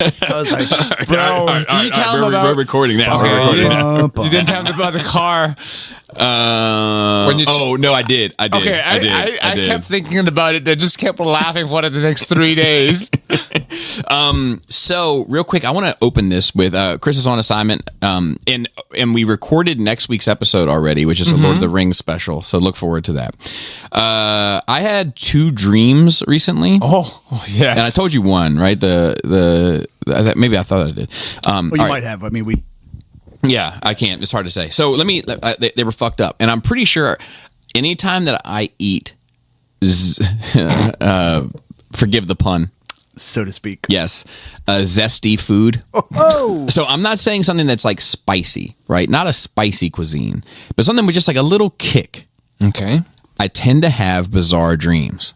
I was like, Bro, you tell him about... We're recording now. Okay, We're recording now. you didn't tell him about the car. Oh no, I did. Okay, I kept thinking about it. I just kept laughing for the next 3 days. So real quick, I want to open this with Chris is on assignment, and we recorded next week's episode already, which is a Lord of the Rings special. So look forward to that. I had 2 dreams recently. Oh yes, and I told you one, right? Maybe I thought I did. well, you might have. I mean, we. Yeah, I can't. It's hard to say. So let me. They were fucked up, and I'm pretty sure anytime that I eat, forgive the pun, so to speak. yes, zesty food. Oh, So I'm not saying something that's like spicy, right? Not a spicy cuisine, but something with just like a little kick. Okay. I tend to have bizarre dreams.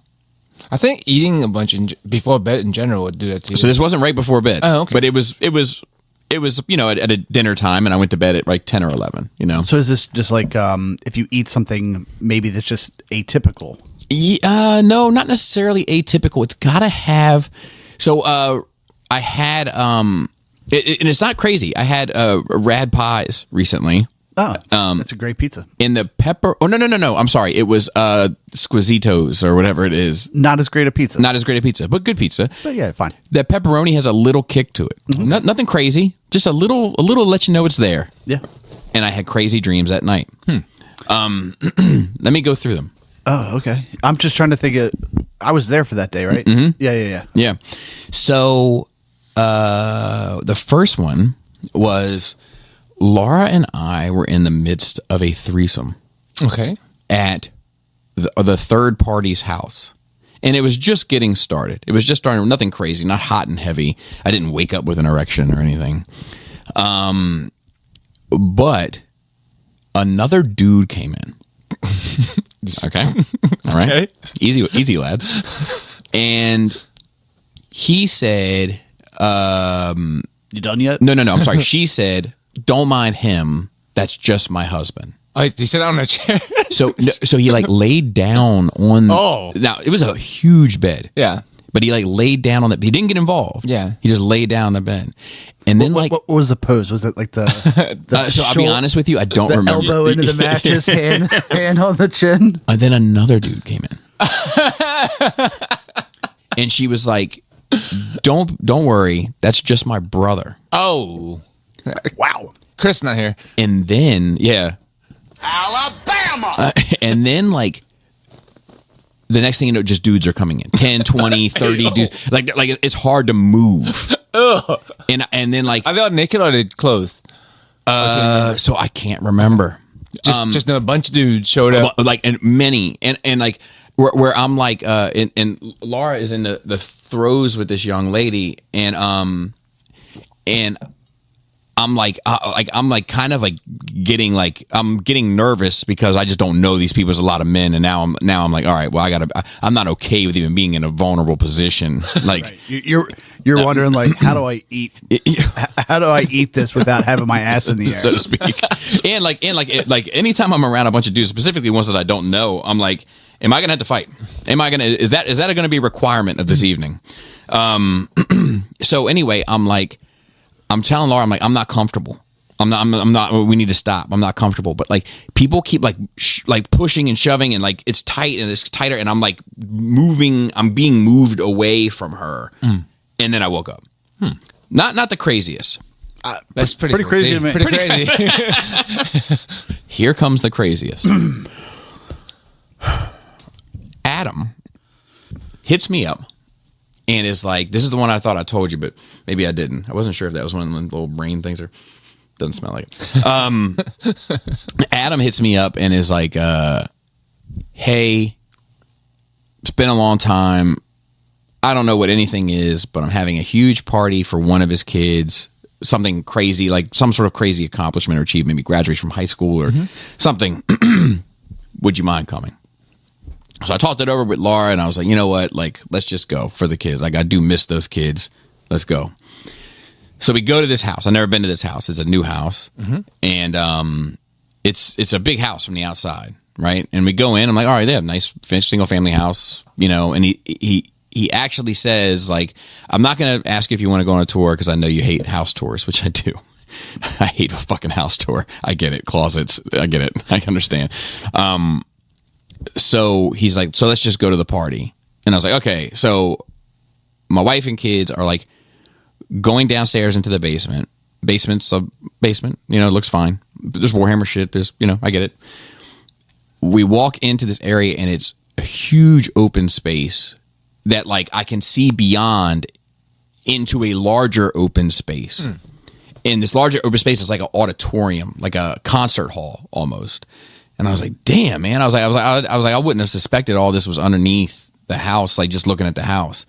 I think eating a bunch before bed in general would do that to you. So this wasn't right before bed. Oh, okay. But it was at a dinner time, and I went to bed at like 10 or 11. So is this just like if you eat something maybe that's just atypical? No, not necessarily atypical. It's gotta have. So I had and it's not crazy. I had rad pies recently. Oh, that's a great pizza. In the pepper. Oh no. I'm sorry. It was Squisitos or whatever it is. Not as great a pizza. Not as great a pizza, but good pizza. But yeah, fine. The pepperoni has a little kick to it. Nothing crazy. Just a little to let you know it's there. Yeah. And I had crazy dreams at night. Let me go through them. Oh, okay. I'm just trying to think. I was there for that day, right? Mm-hmm. Yeah. Yeah. So the first one was Laura and I were in the midst of a threesome. Okay. At the third party's house. And it was just getting started. It was just starting, nothing crazy, not hot and heavy. I didn't wake up with an erection or anything. But another dude came in. Okay. All right. Okay. Easy, lads. And he said, You done yet? No. I'm sorry. She said, don't mind him. That's just my husband. Oh, he sat down in a chair. So he like laid down on. Oh. Now it was a huge bed. Yeah. But he like laid down on it. He didn't get involved. Yeah. He just laid down on the bed. And then what was the pose? Was it like the so I'll be honest with you, I don't remember. Elbow into the mattress, hand on the chin. And then another dude came in. And she was like, Don't worry, that's just my brother. Oh. Wow. Chris not here. And then, yeah. Alabama! And then like the next thing you know, just dudes are coming in. 10, 20, 30 dudes. Like it's hard to move. And then like Are they all naked or are they clothed? so I can't remember. Just a bunch of dudes showed up. Like and many and like where I'm like and Laura is in the throes with this young lady and I'm like kind of like getting like I'm getting nervous because I just don't know these people. There's a lot of men, and now I'm like, all right, well I'm not okay with even being in a vulnerable position. Like Right. You're wondering like how do I eat this without having my ass in the air, so to speak. and like anytime I'm around a bunch of dudes, specifically ones that I don't know, I'm like, am I gonna have to fight? Is that gonna be a requirement of this evening? So anyway, I'm telling Laura, I'm like, I'm not comfortable. I'm not. We need to stop. I'm not comfortable. But like, people keep like pushing and shoving, and like it's tight and it's tighter, and I'm like moving. I'm being moved away from her, and then I woke up. Not the craziest. That's pretty crazy. Pretty crazy. Here comes the craziest. Adam hits me up. And is like, this is the one I thought I told you, but maybe I didn't. I wasn't sure if that was one of the little brain things or doesn't smell like it. Adam hits me up and is like, hey, it's been a long time. I don't know what anything is, but I'm having a huge party for one of his kids. Something crazy, like some sort of crazy accomplishment or achievement, maybe graduation from high school or something. Would you mind coming? So I talked it over with Laura, and I was like, you know what? Like, let's just go for the kids. Like, I do miss those kids. Let's go. So we go to this house. I've never been to this house. It's a new house, and it's a big house from the outside, right? And we go in. I'm like, all right, they have a nice single family house, you know. And he he actually says, like, I'm not going to ask you if you want to go on a tour because I know you hate house tours, which I do. I hate a fucking house tour. I get it. Closets. I get it. I understand. So he's like, so let's just go to the party. And I was like, okay. So my wife and kids are like going downstairs into the basement. Basement's a basement. You know, it looks fine. There's Warhammer shit. There's, you know, I get it. We walk into this area and it's a huge open space that, like, I can see beyond into a larger open space. And this larger open space is like an auditorium, like a concert hall almost. And I was like, damn, man. I was like, I wouldn't have suspected all this was underneath the house, like just looking at the house.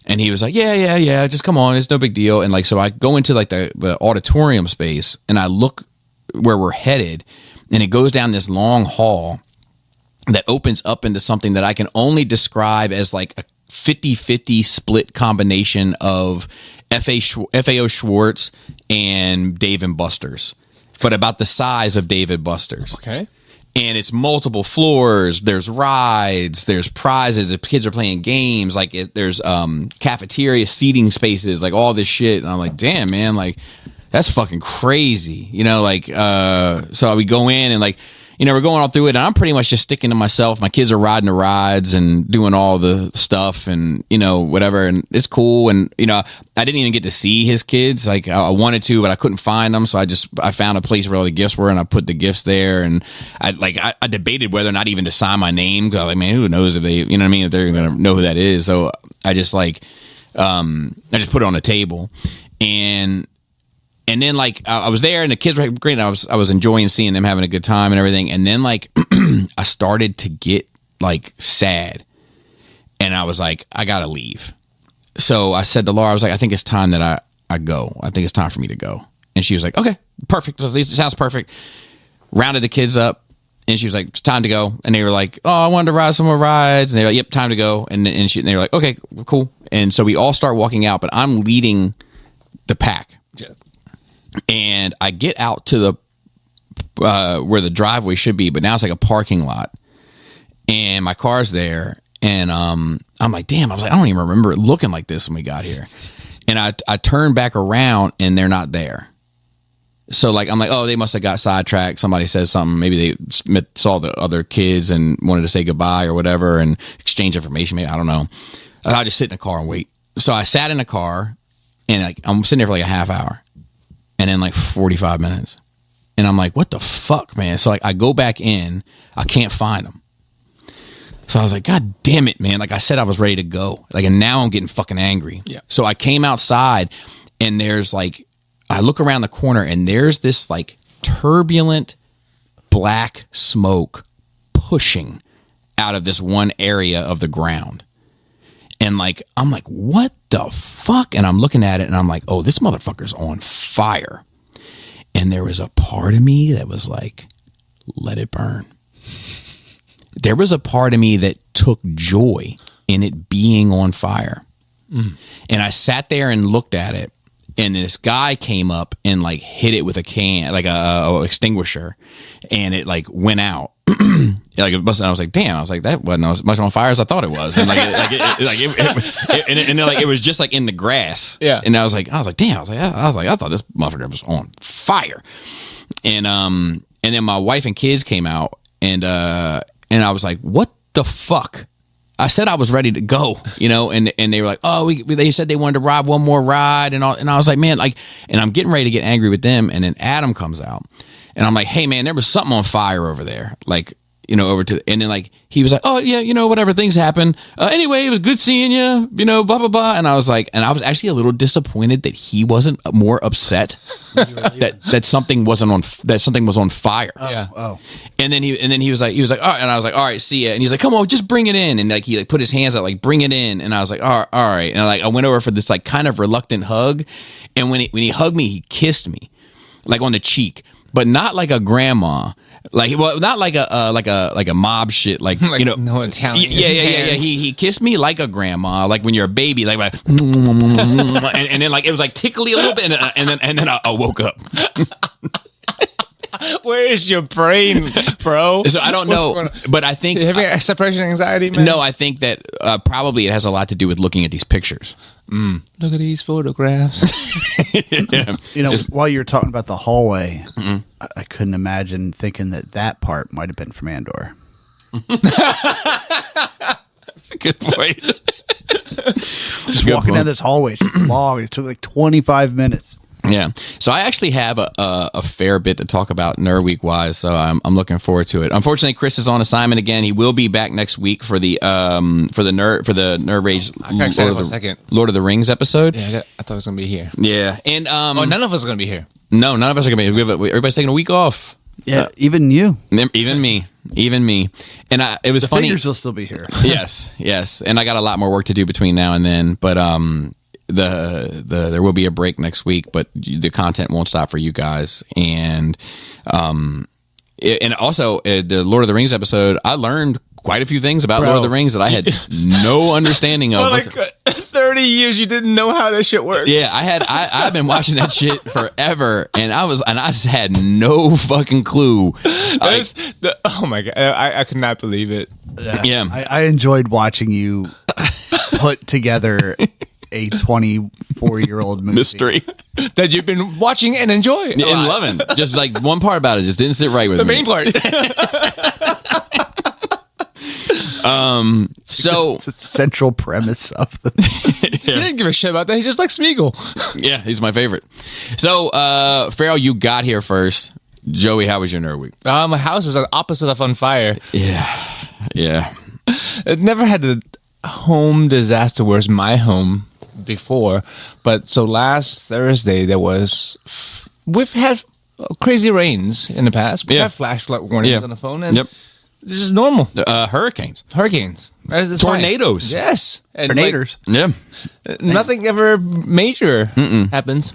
And he was like, yeah, just come on, it's no big deal. And like, so I go into like the auditorium space and I look where we're headed, and it goes down this long hall that opens up into something that I can only describe as like a 50-50 split combination of FAO Schwartz and Dave and Buster's, but about the size of Dave and Buster's. Okay. And it's multiple floors. There's rides. There's prizes. The kids are playing games. Like there's cafeteria seating spaces. Like all this shit. And I'm like, damn, man. Like that's fucking crazy. You know, like so we go in and like, you know, we're going all through it, and I'm pretty much just sticking to myself. My kids are riding the rides and doing all the stuff and, you know, whatever. And it's cool. And, you know, I didn't even get to see his kids. Like I wanted to, but I couldn't find them. So I found a place where all the gifts were, and I put the gifts there. And I debated whether or not even to sign my name. Cause I was like, man, who knows if they, you know what I mean? If they're going to know who that is. So I just like, I just put it on the table, and then like I was there and the kids were great. And I was enjoying seeing them having a good time and everything. And then like I started to get like sad, and I was like, I gotta leave. So I said to Laura, I was like, I think it's time that I go. I think it's time for me to go. And she was like, okay, perfect. It sounds perfect. Rounded the kids up, and she was like, it's time to go. And they were like, oh, I wanted to ride some more rides. And they were like, yep, time to go. And they were like, okay, cool. And so we all start walking out, but I'm leading the pack. Yeah. And I get out to the where the driveway should be, but now it's like a parking lot, and my car's there. And I'm like, damn, I was like, I don't even remember it looking like this when we got here. And I turned back around and they're not there. So like, I'm like, oh, they must have got sidetracked. Somebody said something. Maybe they saw the other kids and wanted to say goodbye or whatever and exchange information. Maybe, I don't know. I just sit in the car and wait. So I sat in the car, and like I'm sitting there for like a half hour. And then like 45 minutes. And I'm like, what the fuck, man? So like I go back in, I can't find them. So I was like, God damn it, man. Like I said, I was ready to go. Like, and now I'm getting fucking angry. Yeah. So I came outside, and there's like, I look around the corner, and there's this like turbulent black smoke pushing out of this one area of the ground. And like, I'm like, what the fuck? And I'm looking at it, and I'm like, oh, this motherfucker's on fire. And there was a part of me that was like, let it burn. There was a part of me that took joy in it being on fire. And I sat there and looked at it, and this guy came up and like hit it with a can, like a extinguisher, and it like went out. Like it busted. I was like, damn. I was like, that wasn't as much on fire as I thought it was. And it was just like in the grass. Yeah. And I was like, damn. I thought this motherfucker was on fire. And then my wife and kids came out, and I was like, what the fuck? I said I was ready to go, you know, and they were like, oh, they said they wanted to ride one more ride and all. And I was like, man, like, and I'm getting ready to get angry with them. And then Adam comes out, and I'm like, hey man, there was something on fire over there. Like, you know, and then like, he was like, oh yeah, you know, whatever, things happen. Anyway, it was good seeing you, you know, blah, blah, blah. And I was like, and I was actually a little disappointed that he wasn't more upset that something was on fire. Yeah. Oh. And then he was like, all right. And I was like, all right, see ya. And he's like, come on, just bring it in. And like, he like put his hands out, like, bring it in. And I was like, all right. And like, I went over for this like kind of reluctant hug. And when he hugged me, he kissed me like on the cheek, but not like a grandma. Like, well, not like a mob shit, like you know, no Italian. Yeah. He kissed me like a grandma, like when you're a baby, like, and then like it was like tickly a little bit, and then I woke up. Where is your brain, bro? So I don't know, but I think You having separation anxiety, man? no, I think that probably it has a lot to do with looking at these pictures. Look at these photographs. Yeah. You know, while you're talking about the hallway, I couldn't imagine thinking that part might have been from Andor. Good point. Just walking down this hallway, it's long. It took like 25 minutes. Yeah. So I actually have a fair bit to talk about Nerd Week wise, so I'm looking forward to it. Unfortunately, Chris is on assignment again. He will be back next week for the Nerd Rage Lord of the Rings episode. Yeah, I thought it was gonna be here. Yeah. And None of us are gonna be here. no, none of us are gonna be. Everybody's taking a week off. Yeah, even you. Even me. And it was funny. Figures will still be here. Yes. And I got a lot more work to do between now and then, but there will be a break next week, but the content won't stop for you guys. And also the Lord of the Rings episode, I learned quite a few things about Lord of the Rings that I had no understanding of. For like 30 years, you didn't know how that shit works. Yeah, I've been watching that shit forever, and I just had no fucking clue. Oh my god, I could not believe it. Yeah. I enjoyed watching you put together a 24-year-old movie. Mystery that you've been watching and enjoying and loving. Just like one part about it just didn't sit right with me. The main part. So It's the central premise of the He didn't give a shit about that. He just likes Smeagol. yeah, he's my favorite. So Farrell, you got here first. Joey, how was your Nerd Week? My house is the opposite of on fire. Yeah. It never had a home disaster where's my home before, but so last Thursday we've had crazy rains in the past. We have flash flood warnings on the phone, and this is normal. Hurricanes. It's Tornadoes. fine. Yes. And tornadoes. nothing ever major happens.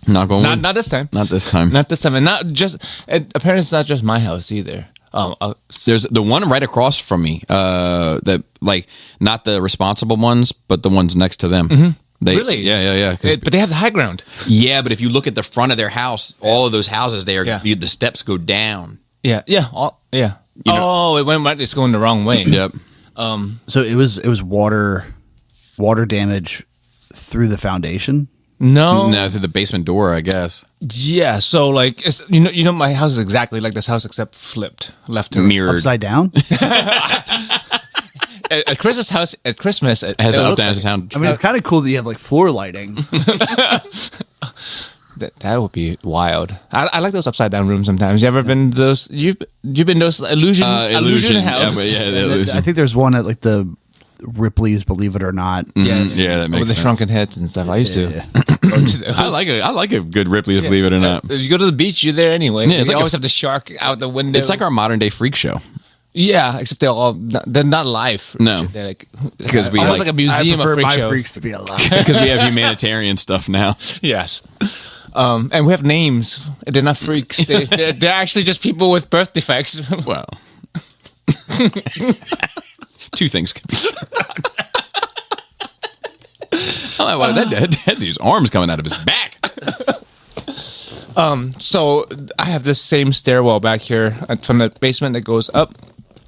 Not going. Not this time. Not this time. Not this time. And not just. Apparently, it's not just my house either. There's the one right across from me. That like not the responsible ones, but the ones next to them. They, really? Yeah. But they have the high ground. Yeah, but if you look at the front of their house, all of those houses, the steps go down. Yeah. It went. It's going the wrong way. Yep. So it was water damage through the foundation. No, through the basement door, I guess. Yeah. So like, it's, you know, my house is exactly like this house except flipped, left to mirrored, upside down. At Chris's house at Christmas, it has an up looks down. I mean, it's kind of cool that you have like floor lighting. That would be wild. I like those upside down rooms sometimes. You ever been to those? You've been those illusion house? Yeah, the illusion. I think there's one at like the Ripley's Believe It or Not. Yes. Yeah, that makes with the sense. shrunken heads and stuff. I used to. I like a good Ripley's Believe It or Not. If you go to the beach, you're there anyway. Yeah, it's you like always have the shark out the window. It's like our modern day freak show. Yeah, except they're not alive. No. They're like Because we almost like a museum I of prefer freak my shows. freaks to be alive. Because we have humanitarian stuff now. Yes. And we have names. They're not freaks. They're actually just people with birth defects. Well, two things can be said. Oh, that dude's arms coming out of his back. So I have this same stairwell back here from the basement that goes up,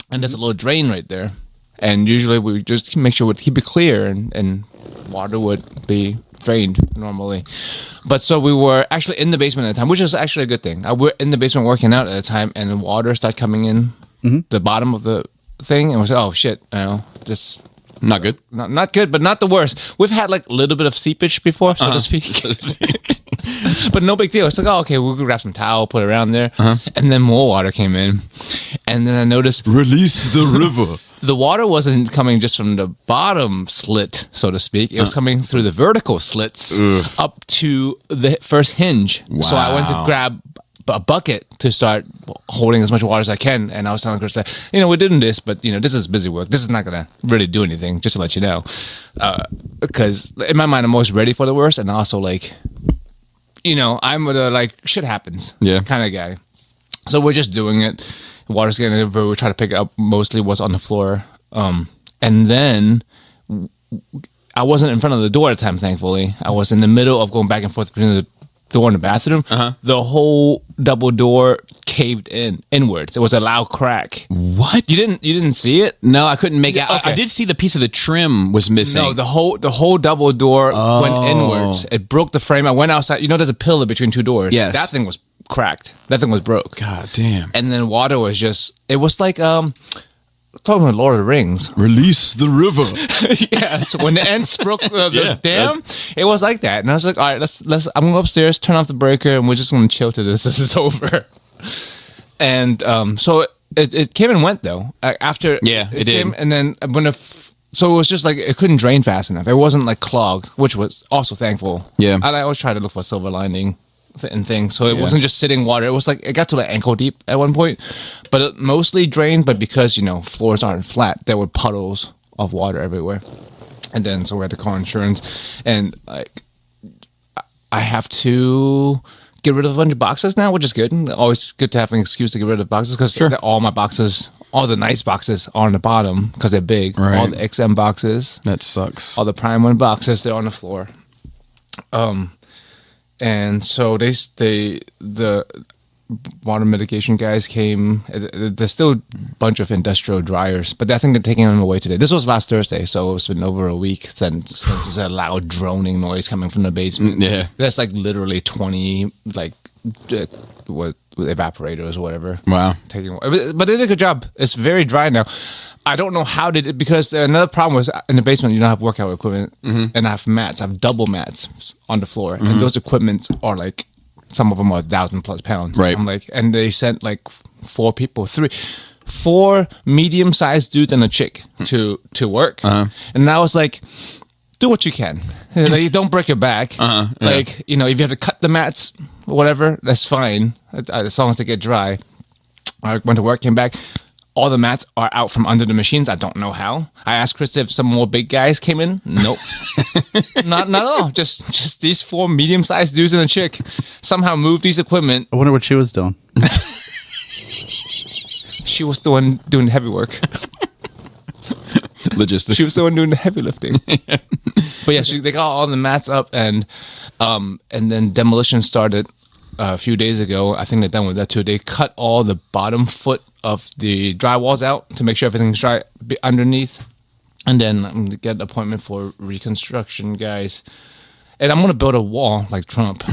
and there's a little drain right there. And usually we just make sure we keep it clear, and water would be drained normally. But so we were actually in the basement at the time, which is actually a good thing. We were in the basement working out at the time, and the water started coming in the bottom of the thing, and we said, "Oh shit, just." Not good. Not good, but not the worst. We've had like a little bit of seepage before, so to speak. But no big deal. It's like, oh, okay, we'll grab some towel, put it around there. And then more water came in. And then I noticed... Release the river. The water wasn't coming just from the bottom slit, so to speak. It was coming through the vertical slits up to the first hinge. Wow. So I went to grab a bucket to start holding as much water as I can, and I was telling Chris that, we're doing this, but this is busy work. This is not gonna really do anything, just to let you know, because in my mind I'm always ready for the worst, and also like, I'm the like shit happens kind of guy. So we're just doing it. Water's getting everywhere. We try to pick it up. Mostly what's on the floor, and then I wasn't in front of the door at the time. Thankfully, I was in the middle of going back and forth between the door in the bathroom, the whole double door caved inwards. It was a loud crack. What? You didn't see it? No, I couldn't make out. Okay. I did see the piece of the trim was missing. No, the whole double door went inwards. It broke the frame. I went outside. You know, there's a pillar between two doors. Yes. That thing was cracked. That thing was broke. God damn. And then water was just. It was like talking about Lord of the Rings. Release the river. Yeah. So when the Ents broke the Yeah, dam, it was like that. And I was like, all right, let's. I'm gonna go upstairs, turn off the breaker, and we're just gonna chill till this is over. And so it came and went though. After It did. came, and then so it was just like it couldn't drain fast enough. It wasn't like clogged, which was also thankful. Yeah. I always try to look for a silver lining and things. So it wasn't just sitting water. It was like it got to like ankle deep at one point, but it mostly drained. But because floors aren't flat, there were puddles of water everywhere. And then so we had to call insurance, and like I have to get rid of a bunch of boxes now, which is good. Always good to have an excuse to get rid of boxes because all my boxes, all the nice boxes are on the bottom because they're big. Right. All the XM boxes, That sucks. all the Prime 1 boxes, they're on the floor. And so the water mitigation guys came. There's still a bunch of industrial dryers, but I think they're taking them away today. This was last Thursday, so it's been over a week since there's a loud droning noise coming from the basement. Yeah. That's like literally 20 what evaporators or whatever. Wow. Taking, but they did a good job. It's very dry now. I don't know how did it, because another problem was in the basement you don't have workout equipment, and I have mats. I have double mats on the floor, and those equipments are like, some of them are 1,000+ pounds. Right. I'm like, and they sent like four medium-sized dudes and a chick to work, and I was like, do what you can. Like, don't break your back. Like, if you have to cut the mats, whatever, that's fine, as long as they get dry. I went to work, came back. All the mats are out from under the machines. I don't know how. I asked Chris if some more big guys came in. Nope. not at all. Just these 4 medium-sized dudes and a chick somehow moved these equipment. I wonder what she was doing. She was the one doing the heavy work. Logistics. She was the one doing the heavy lifting. But yeah, they got all the mats up, and then demolition started a few days ago. I think they're done with that too. They cut all the bottom foot of the drywalls out to make sure everything's dry underneath, and then I'm gonna get an appointment for reconstruction guys, and I'm gonna build a wall like Trump.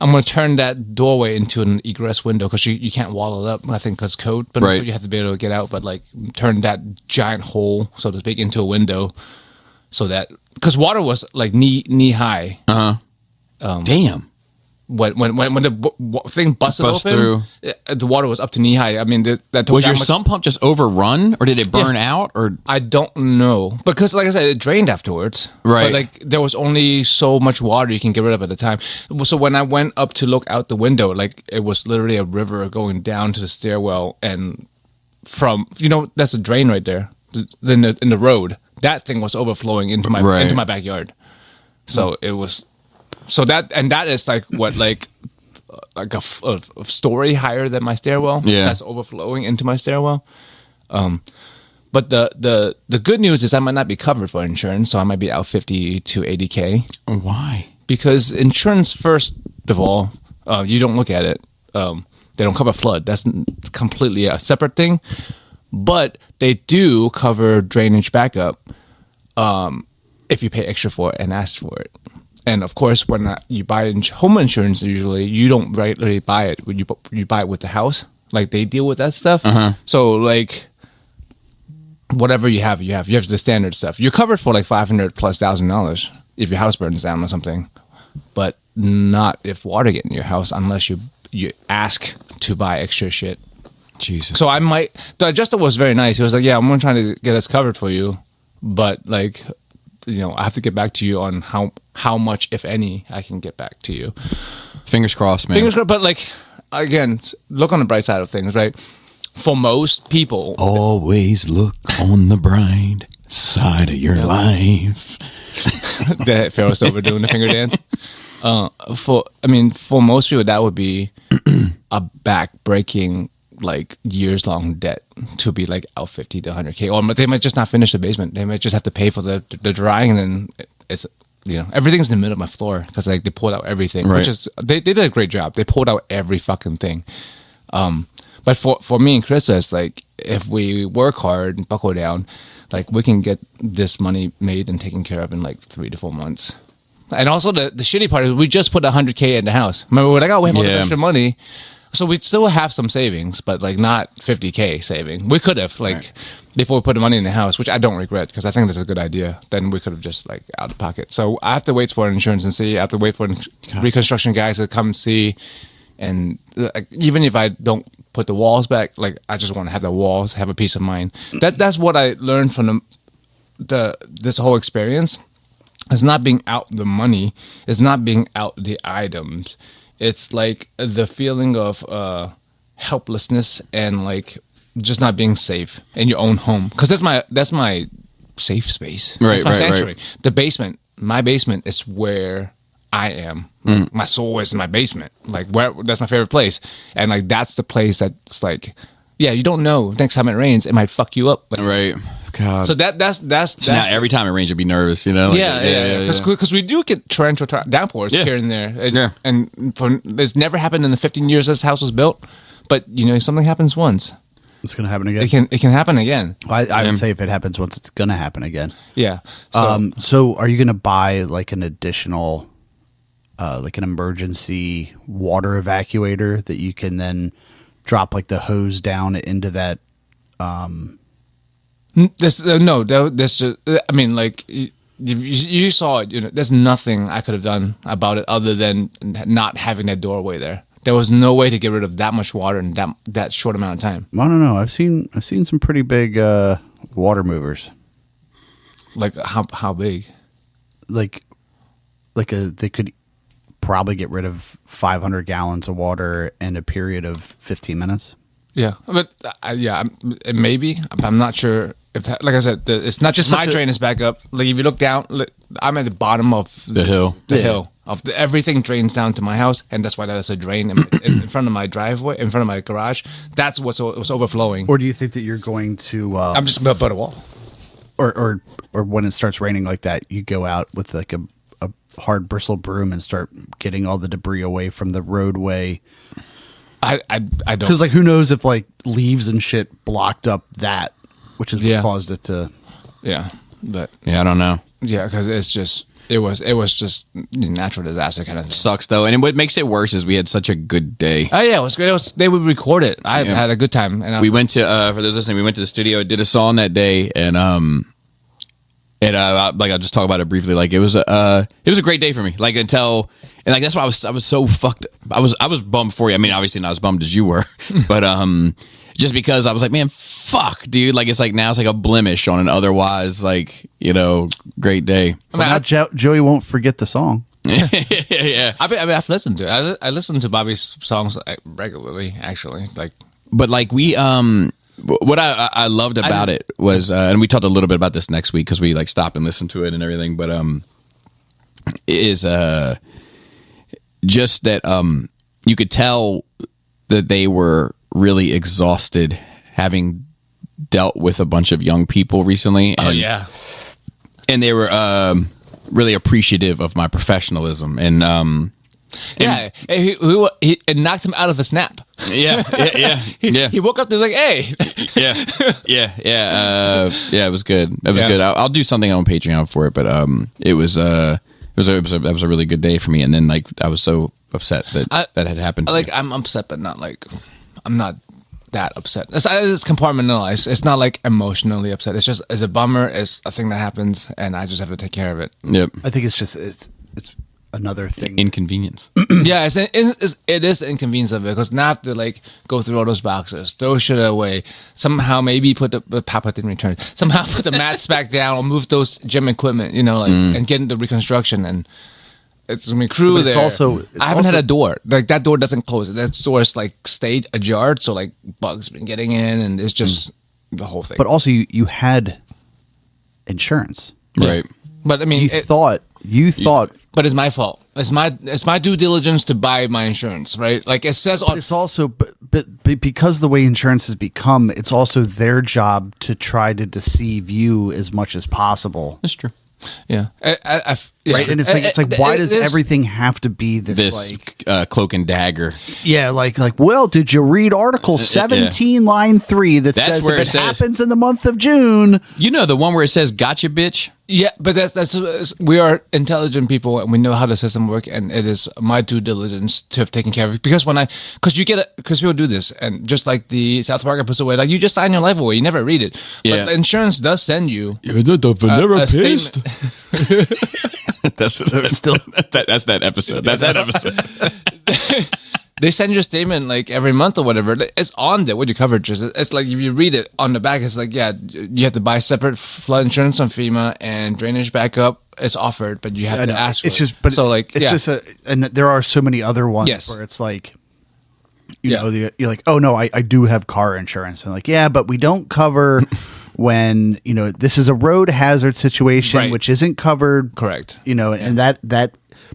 I'm gonna turn that doorway into an egress window because you can't wall it up. I think because code, but Right. you have to be able to get out. But like turn that giant hole, so to speak, into a window, so that because water was like knee high. Damn. When the thing busted Bust open, through. the water was up to knee high. I mean, that took Was that your much- sump pump just overrun, or did it burn out? Or I don't know, because like I said, it drained afterwards. Right. But like there was only so much water you can get rid of at a time. So when I went up to look out the window, like it was literally a river going down to the stairwell, and from that's a drain right there. In the road, that thing was overflowing into my Right. backyard. So it was. So that is like what like a story higher than my stairwell. Yeah. That's overflowing into my stairwell. But the good news is I might not be covered for insurance, so I might be out $50 to $80K. why? Because insurance, first of all, you don't look at it. They don't cover flood. That's completely a separate thing. But they do cover drainage backup if you pay extra for it and ask for it. And of course, when you buy home insurance, usually you don't regularly buy it. When you buy it with the house, like they deal with that stuff. So like, whatever you have. You have the standard stuff. You're covered for like $500,000+ if your house burns down or something, but not if water get in your house unless you ask to buy extra shit. Jesus. So the adjuster was very nice. He was like, "Yeah, I'm trying to get us covered for you, but like, I have to get back to you on how much, if any, I can get back to you." Fingers crossed, man. Fingers crossed, but like, again, look on the bright side of things, right? For most people, Always look on the bright side of your life. that Pharaoh's over doing the finger dance. For most people, that would be a back-breaking, like years-long debt to be like out $50 to $100K, or they might just not finish the basement. They might just have to pay for the drying, and then everything's in the middle of my floor because like they pulled out everything, Right. which is they did a great job. They pulled out every fucking thing. But for me and Krista, it's like if we work hard and buckle down, like we can get this money made and taken care of in like 3 to 4 months. And also the shitty part is we just put $100K in the house. Remember, we're like, oh, we have all this Yeah. extra money. So we still have some savings, but like not 50K saving. We could have before we put the money in the house, which I don't regret because I think that's a good idea. Then we could have just like out of pocket. So I have to wait for insurance and see. I have to wait for reconstruction guys to come see. And even if I don't put the walls back, like I just want to have the walls, have a peace of mind. That's what I learned from this whole experience. It's not being out the money. It's not being out the items. It's like the feeling of helplessness and like just not being safe in your own home. Because that's my safe space. Right, That's my right, sanctuary. right. The basement, my basement is where I am. My soul is in my basement. Like that's my favorite place. And like that's the place that's like, yeah, you don't know. Next time it rains, it might fuck you up. Like, Right. God. so that's now every time it rains, you'd be nervous, you know? Like, yeah. Because we do get torrential downpours Yeah. here and there. Yeah. And it's never happened in the 15 years this house was built. But something happens once, It's going to happen again. it can happen again. I would say if it happens once, it's going to happen again. Yeah. So are you going to buy like an additional, like an emergency water evacuator that you can then drop like the hose down into that? This just. I mean, like you saw it. There's nothing I could have done about it other than not having that doorway there. There was no way to get rid of that much water in that short amount of time. I don't know. I've seen some pretty big water movers. Like how big? Like they could probably get rid of 500 gallons of water in a period of 15 minutes. Yeah, but maybe. I'm not sure if that, like I said, it's not just my drain is back up. Like if you look down, I'm at the bottom of The hill. The hill of everything drains down to my house, and that's why there's a drain in front of my driveway, in front of my garage. That's what's overflowing. Or do you think that you're going to? I'm just about to butt a wall. Or when it starts raining like that, you go out with like a hard bristle broom and start getting all the debris away from the roadway. I don't. Because like who knows if like leaves and shit blocked up that, which is what caused it to. Yeah, but Yeah, I don't know. yeah, because it was just a natural disaster kind of thing. Sucks though. And what makes it worse is we had such a good day. Oh yeah, it was great. They would record it. I had a good time, and We went to for those listening, we went to the studio, did a song that day, and like I'll just talk about it briefly. Like it was a great day for me. Like until and like that's why I was so fucked. I was bummed for you. I mean, obviously not as bummed as you were, but just because I was like, man, fuck, dude. Like it's like now it's like a blemish on an otherwise like great day. Well, now Joey won't forget the song. Yeah. I've listened to it. I listen to Bobby's songs regularly, actually. Like, But like we what I loved about it was and we talked a little bit about this next week because we like stopped and listened to it and everything, but is just that you could tell that they were really exhausted having dealt with a bunch of young people recently. And, and they were really appreciative of my professionalism and it knocked him out of his nap. yeah. He woke up and was like, hey. It was good. It was good. I'll do something on Patreon for it, but it was a really good day for me. And then like I was so upset that had happened. Like I'm upset, but not like I'm not that upset. It's compartmentalized. It's not like emotionally upset. It's a bummer. It's a thing that happens, and I just have to take care of it. Yep. I think it's another thing. Inconvenience. Yeah, it is the inconvenience of it because now I have to like go through all those boxes, throw shit away. Somehow maybe put the Papa didn't return. Somehow put the mats back down or move those gym equipment, and get into reconstruction and. It's gonna be crew But it's there. I haven't had also- a door. Like that door doesn't close. That door is like stayed ajar, so like bugs been getting in, and it's just the whole thing. But also you had insurance. Right. But I mean, You thought but it's my fault. It's my due diligence to buy my insurance, right? Like it says on. it's also but because the way insurance has become, it's also their job to try to deceive you as much as possible. That's true. Yeah. Right, and it's like, why does everything have to be This like, cloak and dagger. yeah, like, well, did you read Article 17, line 3 that That's says where if it it says- happens in the month of June? You know the one where it says "Gotcha, bitch." Yeah, but that's we are intelligent people and we know how the system works, and it is my due diligence to have taken care of it. Because because people do this, and just like the South Park episode, where like you just sign your life away, you never read it. Yeah. But the insurance does send you You're the vanilla a statement. That's still that's that episode. That's that episode. They send you a statement like every month or whatever. It's on there with your coverages. It's like if you read it on the back, it's like, yeah, you have to buy separate flood insurance from FEMA and drainage backup. It's offered, but you have to ask for It's it. just, but so like, it's yeah. just and there are so many other ones Yes. where it's like, you Yeah. know, you're like, oh no, I do have car insurance, and like, yeah, but we don't cover when, you know, this is a road hazard situation, Right. which isn't covered. Correct. You know, and that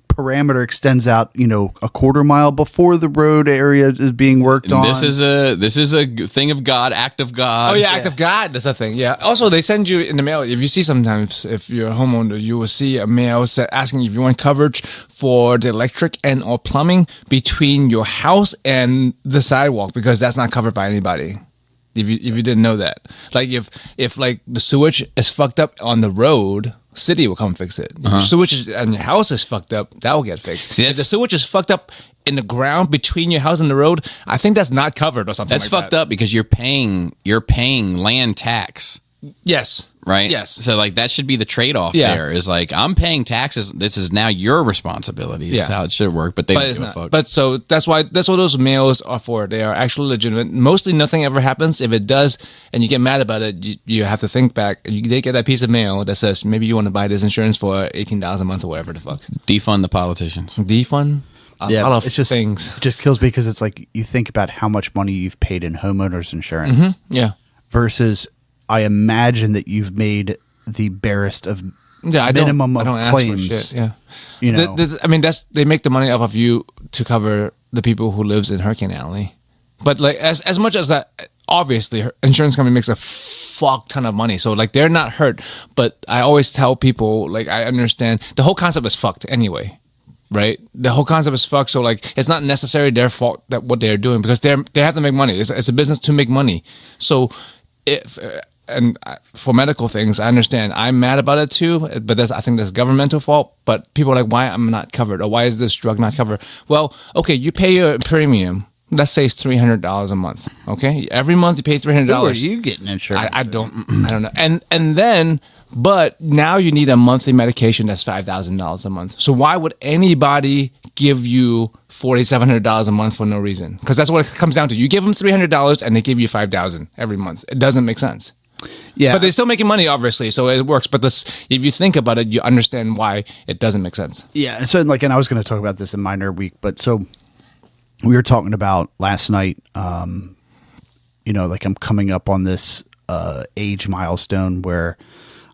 parameter extends out, you know, a quarter mile before the road area is being worked on. This is a thing of God, act of God. Oh yeah, act of God. That's the thing. Yeah. Also, they send you in the mail. If you see sometimes, if you're a homeowner, you will see a mail asking if you want coverage for the electric and or plumbing between your house and the sidewalk, because that's not covered by anybody. If you didn't know that, like if like the sewage is fucked up on the road, city will come fix it. If your sewage and your house is fucked up, that will get fixed. See, if the sewage is fucked up in the ground between your house and the road, I think that's not covered or something. That's fucked up because you're paying land tax, Yes. right? Yes. So like that should be the trade off. Yeah. There is like, I'm paying taxes. This is now your responsibility. That's Yeah. how it should work. But they But don't it's give a not. fuck. But so that's what those mails are for. They are actually legitimate. Mostly nothing ever happens. If it does, and you get mad about it, you have to think back. They get that piece of mail that says maybe you want to buy this insurance for $18 a month or whatever the fuck. Defund the politicians. Defund. A lot of it's just things. It just kills me because it's like you think about how much money you've paid in homeowners insurance Yeah. versus I imagine that you've made the barest of Yeah. I minimum don't of ask claims. for shit. Yeah. You know, I mean, they make the money off of you to cover the people who lives in Hurricane Alley. But like as much as that, obviously, insurance company makes a fuck ton of money. So like they're not hurt. But I always tell people, like, I understand the whole concept is fucked anyway. Right, the whole concept is fucked. So like, it's not necessarily their fault that what they're doing, because they have to make money. It's a business to make money. So if for medical things, I understand. I'm mad about it too, but I think that's governmental fault. But people are like, why I'm not covered, or why is this drug not covered? Well, okay, you pay your premium. Let's say it's $300 a month. Okay, every month you pay $300. who are you getting insurance? I don't know. And then, but now you need a monthly medication that's $5,000 a month. So why would anybody give you $4,700 a month for no reason? Because that's what it comes down to. You give them $300 and they give you $5,000 every month. It doesn't make sense. Yeah, But they're still making money, obviously, so it works. But if you think about it, you understand why it doesn't make sense. yeah. And so like, and I was going to talk about this in my nerd week, but so we were talking about last night. You know, like I'm coming up on this age milestone where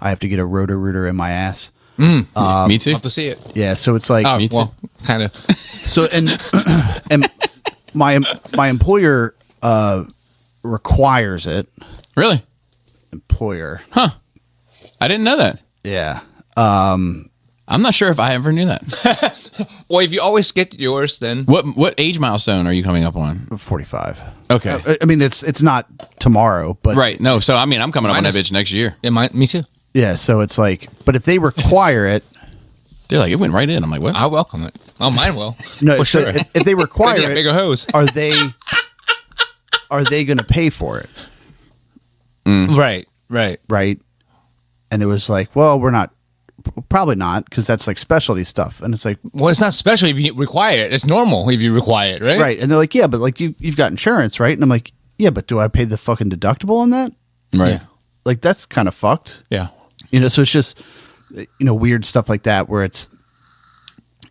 I have to get a Roto-Rooter in my ass. Me too. I'll have to see it. Yeah, so it's like Oh, me too. well, kind of. so and my employer requires it. Really? Employer, I didn't know that. yeah. I'm not sure if I ever knew that. Well, if you always get yours, then What age milestone are you coming up on? 45. Okay. I mean, it's not tomorrow, but Right. No. So I mean, I'm coming up on that Minus- bitch next year. yeah, me too. yeah. So it's like, but if they require it, They're like, it went right in. I'm like, what? I welcome it. Oh, mine will. no, for so sure. if they require Yeah, it, bigger hose. are they going to pay for it? Right. Right. And it was like, well, we're not, probably not, because that's like specialty stuff. And it's like, Well, it's not special if you require it. It's normal if you require it, right? right. And they're like, yeah, but like you've got insurance, right? And I'm like, yeah, but do I pay the fucking deductible on that? Right. Yeah. Like that's kind of fucked. Yeah. You know, so it's just, you know, weird stuff like that where it's,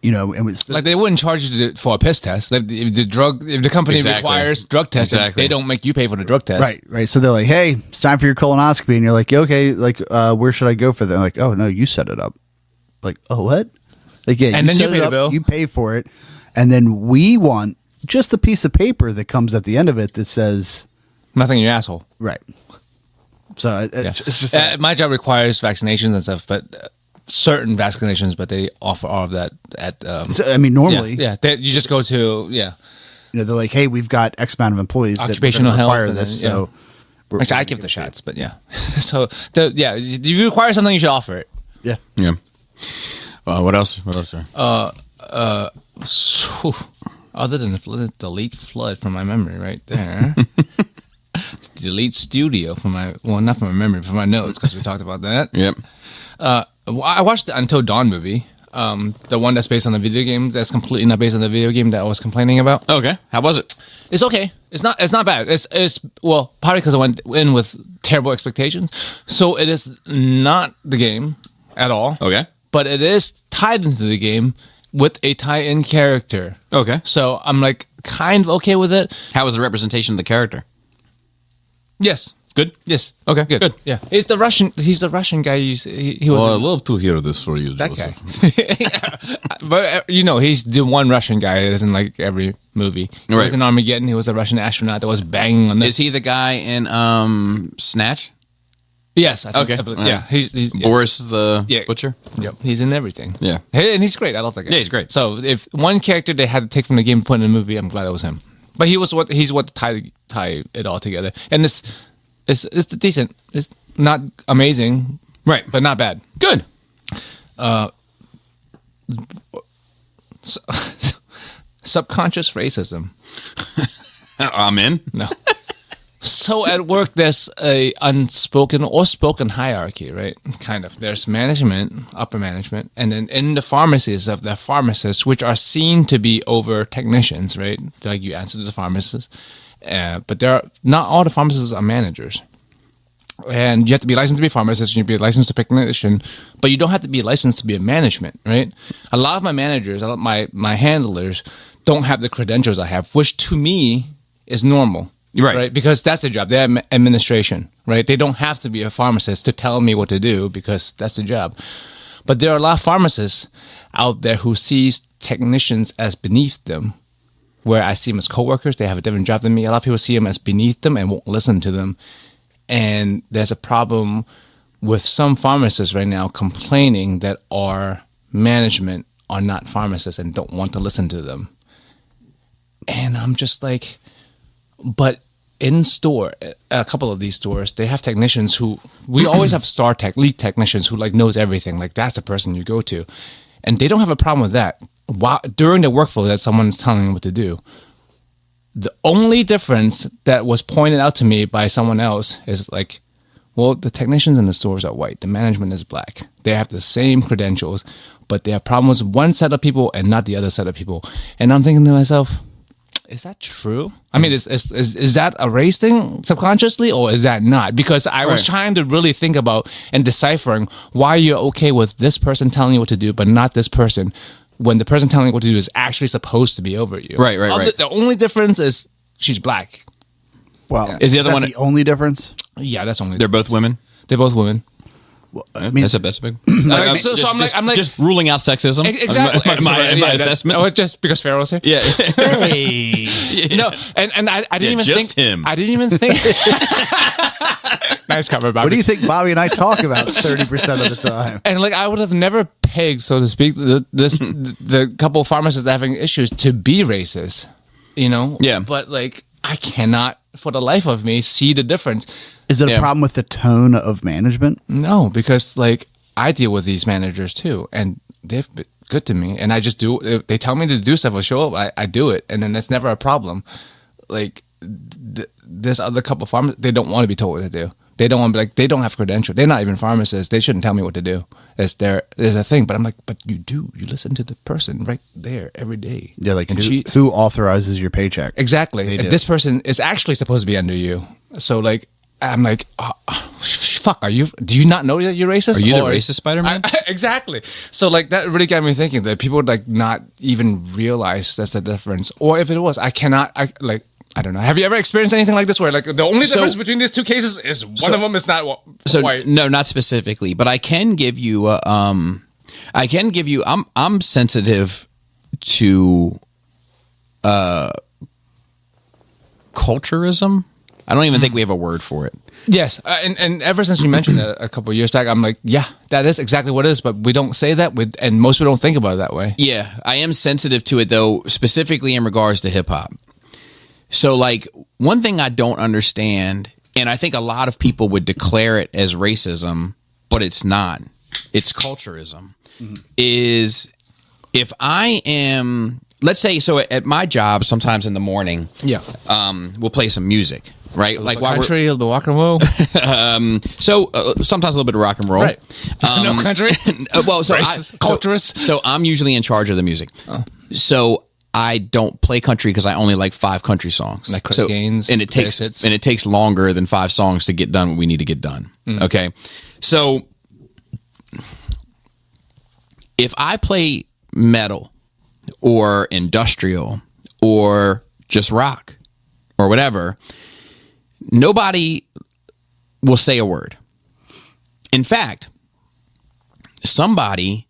you know, and it's Like they wouldn't charge you for a piss test. If the company Exactly. requires drug testing, Exactly. they don't make you pay for the drug test. right. So they're like, hey, it's time for your colonoscopy. And you're like, okay, like, where should I go for that? They're like, oh, no, you set it up. Like, oh, what? Like, yeah, And then you set pay it the up, bill. You pay for it. And then we want just the piece of paper that comes at the end of it that says, Nothing in your asshole. right. So Yeah. it's just, My job requires vaccinations and stuff, but certain vaccinations, but they offer all of that at. So, I mean, normally, you just go to they're like, hey, we've got X amount of employees occupational that require health. this, And then, actually, I give the shots, but so if you require something, you should offer it. Yeah. Yeah. What else? What else, sir? So, other than delete flood from my memory, right there. Delete studio from not from my memory, from my notes because we talked about that. Yep. I watched the Until Dawn movie, the one that's based on the video game. That's completely not based on the video game that I was complaining about. Okay. How was it? It's okay. It's not bad. It's partly because I went in with terrible expectations, so it is not the game at all. Okay. But it is tied into the game with a tie-in character. Okay. So I'm like kind of okay with it. How was the representation of the character? Yes. Good. Yes. Okay. Good. Yeah. He's the Russian guy. He was. Well, I love to hear this for you, that Joseph. guy. But he's the one Russian guy that is in like every movie. He was in Armageddon. He was a Russian astronaut that was banging on the. Is he the guy in Snatch? Yes. I think, Okay. Yeah. He's Boris the Butcher? Yep. He's in everything. Yeah. And he's great. I love that guy. Yeah, he's great. So if one character they had to take from the game and put in the movie, I'm glad it was him. But he's what tie it all together. And it's decent. It's not amazing. Right. But not bad. Good. Subconscious racism. I'm in. No. So at work, there's a unspoken or spoken hierarchy, right? Kind of. There's management, upper management, and then in the pharmacies of the pharmacists, which are seen to be over technicians, right? Like you answer to the pharmacist, but not all the pharmacists are managers. And you have to be licensed to be a pharmacist, you have to be licensed to be a technician, but you don't have to be licensed to be a management, right? A lot of my managers, my handlers, don't have the credentials I have, which to me is normal. Right. Because that's their job. They're administration, right? They don't have to be a pharmacist to tell me what to do because that's their job. But there are a lot of pharmacists out there who sees technicians as beneath them, where I see them as coworkers. They have a different job than me. A lot of people see them as beneath them and won't listen to them. And there's a problem with some pharmacists right now complaining that our management are not pharmacists and don't want to listen to them. And I'm just like, but in store, a couple of these stores, they have technicians who, we always have lead technicians who like knows everything. Like that's the person you go to. And they don't have a problem with that. During the workflow that someone's telling them what to do. The only difference that was pointed out to me by someone else is like, well, the technicians in the stores are white. The management is black. They have the same credentials, but they have problems with one set of people and not the other set of people. And I'm thinking to myself, is that true? I mean, is that a race thing subconsciously, or is that not? Because I was trying to really think about and deciphering why you're okay with this person telling you what to do, but not this person, when the person telling you what to do is actually supposed to be over you. Right. The only difference is she's black. Well, is the other one the only difference? Yeah, that's only. They're both women. They're both women. I mean, that's a big. I'm like just ruling out sexism. Exactly. My assessment. Oh, just because Pharaoh's here. Yeah. hey. No, and I didn't even just think. him. I didn't even think. Nice cover, Bobby. What do you think Bobby and I talk about 30% of the time? And like, I would have never pegged, so to speak, the couple of pharmacists having issues to be racist. Yeah. But like, I cannot, for the life of me, see the difference. Is it a problem with the tone of management? No, because like I deal with these managers too, and they've been good to me, and I just do. If they tell me to do stuff, I'll show up. I do it, and then that's never a problem. Like this other couple of pharmacists, they don't want to be told what to do. They don't want to be like, they don't have credentials. They're not even pharmacists. They shouldn't tell me what to do. There's a thing, but I'm like, but you do. You listen to the person right there every day. Yeah, like and who authorizes your paycheck? Exactly. And this person is actually supposed to be under you. So like, I'm like, fuck, do you not know that you're racist? Are you the racist Spider-Man? Exactly. So like, that really got me thinking that people would like not even realize that's the difference. Or if it was, I don't know. Have you ever experienced anything like this where like the only difference between these two cases is one of them is not white? No, not specifically, but I can give you I'm sensitive to culturism. I don't even think we have a word for it. Yes, and ever since you mentioned it a couple of years back, I'm like, yeah, that is exactly what it is. But we don't say that, and most people don't think about it that way. Yeah, I am sensitive to it, though, specifically in regards to hip-hop. So, like, one thing I don't understand, and I think a lot of people would declare it as racism, but it's not. It's culturism. Is if I am, let's say, so at my job, sometimes in the morning, we'll play some music. Right, like while country, a little bit rock and roll. So sometimes a little bit of rock and roll. Right. No country. Well, so culturist. So I'm usually in charge of the music. So I don't play country because I only like 5 country songs. Like Chris Gaines, and it takes longer than 5 songs to get done what we need to get done. Okay, so if I play metal or industrial or just rock or whatever, nobody will say a word. In fact, somebody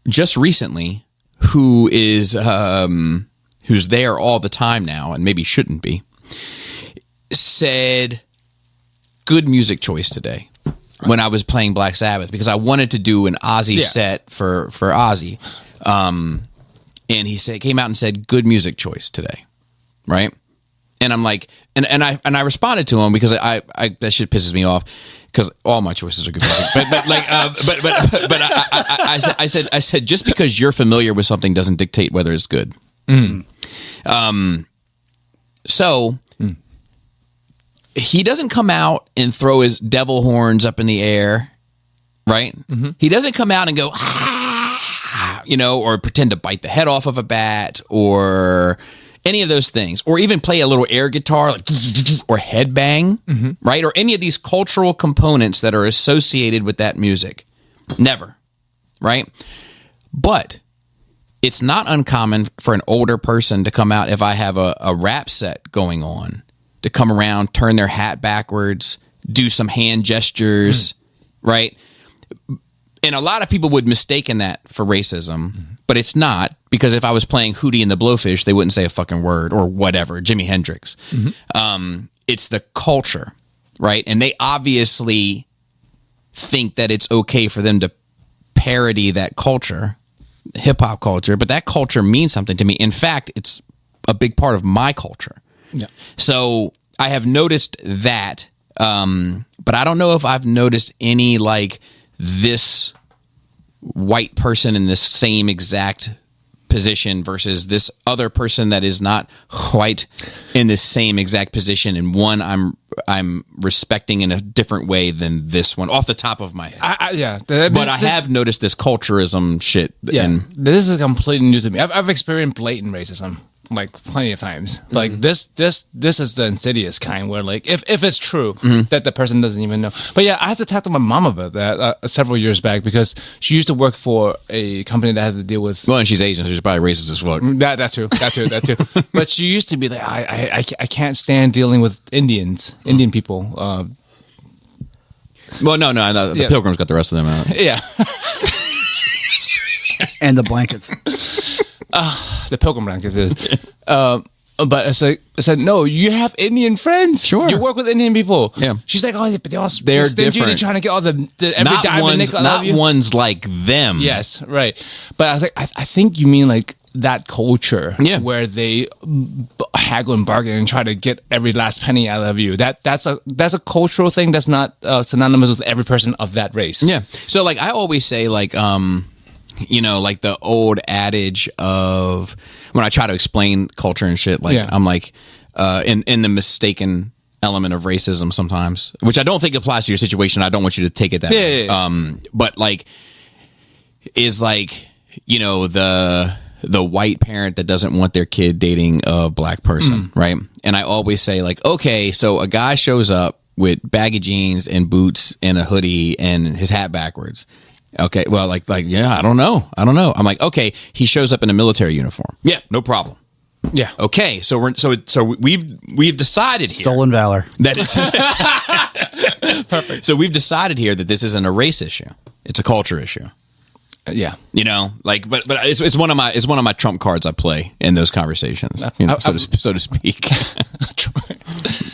just recently who's there all the time now and maybe shouldn't be, said, "Good music choice today," when I was playing Black Sabbath, because I wanted to do an Ozzy set for Ozzy. And he came out and said, "Good music choice today." Right? And I'm like, and I responded to him because I that shit pisses me off because all my choices are good music. But I said just because you're familiar with something doesn't dictate whether it's good. So he doesn't come out and throw his devil horns up in the air, right? He doesn't come out and go, or pretend to bite the head off of a bat or any of those things, or even play a little air guitar, like, or headbang, right? Or any of these cultural components that are associated with that music. Never, right? But it's not uncommon for an older person to come out, if I have a rap set going on, to come around, turn their hat backwards, do some hand gestures, right? And a lot of people would mistaken that for racism, but it's not, because if I was playing Hootie and the Blowfish, they wouldn't say a fucking word, or whatever, Jimi Hendrix. It's the culture, right? And they obviously think that it's okay for them to parody that culture, hip-hop culture, but that culture means something to me. In fact, it's a big part of my culture. Yeah. So I have noticed that, but I don't know if I've noticed any, like, this white person in this same exact position versus this other person that is not white in this same exact position, and one I'm respecting in a different way than this one off the top of my head. But I have noticed this culturism shit. Yeah, and this is completely new to me. I've experienced blatant racism like plenty of times. Like this is the insidious kind where, like, if it's true that the person doesn't even know. But yeah, I had to talk to my mom about that several years back, because she used to work for a company that had to deal with. Well, and she's Asian, so she's probably racist as fuck. That too. But she used to be like, I can't stand dealing with Indian people. Well, no. The Pilgrims got the rest of them out. Yeah. And the blankets. The Pilgrim blankets is. But I said, no, you have Indian friends. Sure. You work with Indian people. Yeah. She's like, oh, but they're stingy. different. They're trying to get all the every not diamond ones, nickel. not ones like them. Yes, right. But I was like, I think you mean like that culture, where they haggle and bargain and try to get every last penny out of you. That's a cultural thing. That's not synonymous with every person of that race. Yeah. So, like, I always say, like, like the old adage of when I try to explain culture and shit, like, I'm like, in the mistaken element of racism sometimes, which I don't think applies to your situation. I don't want you to take it that way. Yeah. But, like, is like, the white parent that doesn't want their kid dating a black person, right? And I always say, like, okay, so a guy shows up with baggy jeans and boots and a hoodie and his hat backwards. Okay, well, like, yeah, I don't know. I'm like, okay, he shows up in a military uniform. Yeah, no problem. Yeah. Okay, so we've decided here Stolen valor. that it's perfect. So we've decided here that this isn't a race issue; it's a culture issue. Yeah. You know, like, but it's one of my trump cards I play in those conversations, you know, so to speak.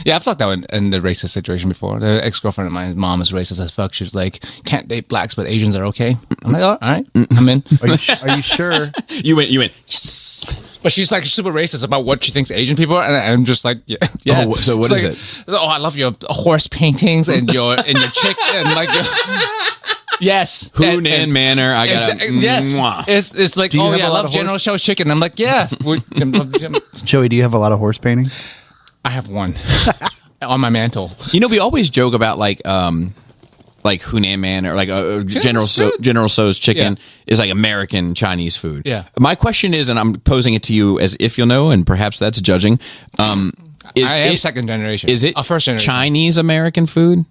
Yeah, I've talked that in the racist situation before. The ex-girlfriend of my mom is racist as fuck. She's like, can't date blacks, but Asians are okay. I'm like, oh, all right, I'm in. Are you sure? You went. Yes. But she's like super racist about what she thinks Asian people are, and I'm just like, yeah. Oh, so what is it? Oh, I love your horse paintings and your chick and like your, yes, Hunan Manor. I got yes. Mwah. It's like, Do you oh have yeah, a I lot love of General Tso's chicken. I'm like, yeah. Joey, do you have a lot of horse paintings? I have one on my mantle. You know, we always joke about like Hunan Man or like General Tso's chicken is like American Chinese food. Yeah. My question is, and I'm posing it to you as if you'll know, and perhaps that's judging. I am second generation. Is it first generation? Chinese American food?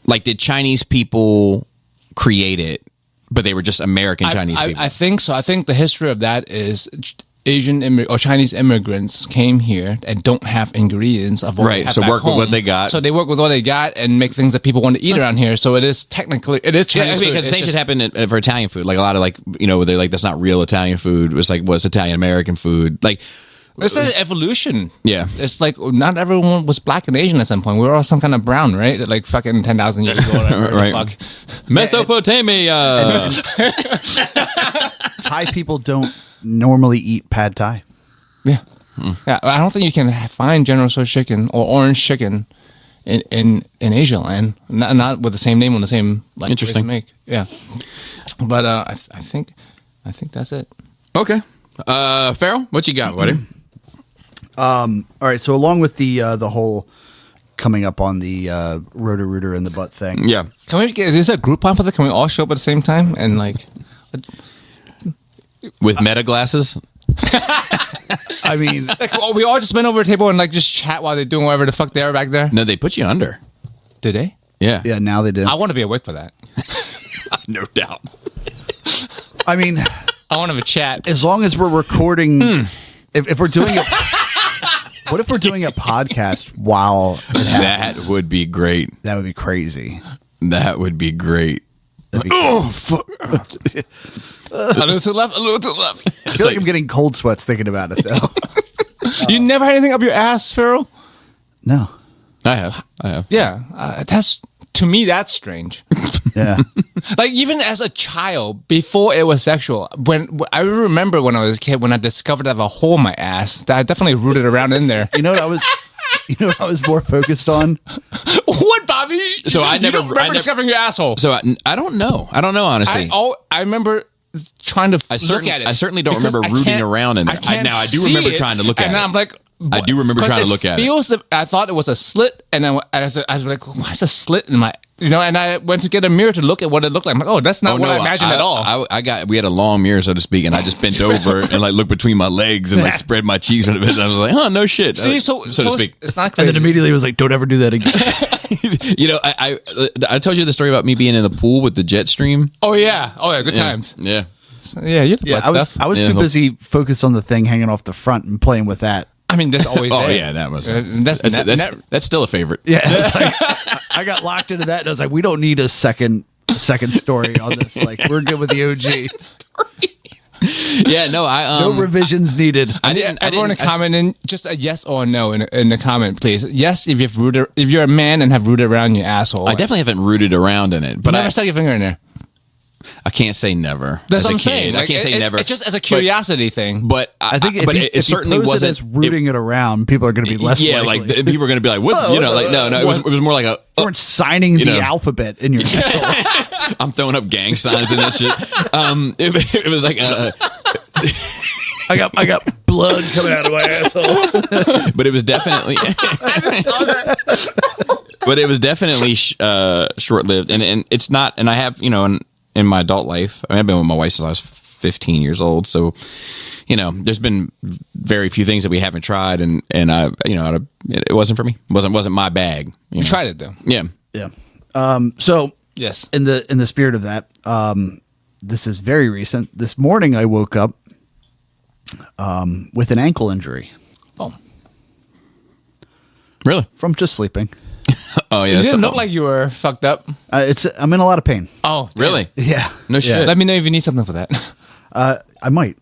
Like, did Chinese people create it, but they were just American Chinese people? I think so. I think the history of that is Asian or Chinese immigrants came here and don't have ingredients of what they have so back work with home. what they got. So they work with what they got and make things that people want to eat around here. So it is Chinese food. Because the same shit happened for Italian food. Like a lot of like, you know, they're like, that's not real Italian food. It was like, what's Italian American food? Like, it's an evolution. Yeah. It's like not everyone was black and Asian at some point. We were all some kind of brown, right? Like fucking 10,000 years ago. Right. Fuck. Mesopotamia. Thai people don't normally eat pad Thai. Yeah. Yeah. I don't think you can find General Tso's chicken or orange chicken in Asia land. Not with the same name on the same like Interesting. Make. Yeah. But I think that's it. Okay. Farrell, what you got, buddy? All right. So along with the whole coming up on the Roto-Rooter in the butt thing. Yeah. Can we get? Is there a Groupon for that? Can we all show up at the same time and like? With meta glasses? I mean, Like, we all just went over a table and like just chat while they're doing whatever the fuck they are back there. No, they put you under. Did they? Yeah. yeah, now they do. I want to be awake for that. No doubt. I mean, I want to have a chat. as long as we're recording, if we're doing it, what if we're doing a podcast while it happens? That would be great. That would be crazy. That would be great. That'd be Oh, fuck. A little to the left, a little to the left. I feel like I'm getting cold sweats thinking about it, though. You never had anything up your ass, Farrell? No. I have. Yeah, that's to me that's strange. Yeah. Like even as a child, before it was sexual, when I remember when I was a kid, when I discovered I have a hole in my ass, that I definitely rooted around in there. You know what I was more focused on? What, Bobby? So I You never- don't remember I never- discovering your asshole. So I don't know. I don't know, honestly. I remember trying to look at it. I certainly don't because remember I rooting can't- around in it. can't Now, I do see remember it, trying to look at and it. I'm like, I do remember trying to look at it. Feels that I thought it was a slit, and then I was like, why's a slit in my? You know, and I went to get a mirror to look at what it looked like. I'm like, oh, that's not what I imagined at all. We had a long mirror, so to speak, and I just bent over and like looked between my legs and like spread my cheeks a bit. And I was like, oh, no shit. See, so to speak. it's not And crazy. then immediately was like, don't ever do that again. You know, I told you the story about me being in the pool with the jet stream. Oh yeah, good Yeah. times. Yeah. Yeah, you Yeah, yeah, stuff. I was Yeah, too he'll- busy focused on the thing hanging off the front and playing with that. I mean, that's always. Oh there. yeah, that was. That's That's still a favorite. Yeah, it's like, I got locked into that, and I was like, we don't need a second story on this. Like, we're good with the OG. Yeah. No, No revisions needed. Everyone in comment in just a yes or a no in the comment, please. Yes, if you're a man and have rooted around your asshole. I definitely haven't rooted around in it, but never stuck your finger in there. I can't say never. That's as what a I'm kid. saying. I can't say never. It's just as a curiosity thing. But I think but if it you certainly pose wasn't it as rooting it around, people are going to be less Yeah, likely. like people are going to be like, "What?" You know, like no. It was more like a. you weren't signing the know. alphabet in your asshole. I'm throwing up gang signs and that shit. It was like, I got blood coming out of my asshole. but it was definitely. But it was definitely short lived, and it's not. And I have in my adult life, I mean, I've been with my wife since I was 15 years old, so there's been very few things that we haven't tried, and it wasn't for me. It wasn't my bag. You tried it though. Yeah. Yeah. So Yes. in the spirit of that, this is very recent. This morning I woke up with an ankle injury Really? from just sleeping. Oh yeah, You didn't so- look like you were fucked up. I'm in a lot of pain. Oh, damn. really? Yeah. No shit. Let me know if you need something for that. I might.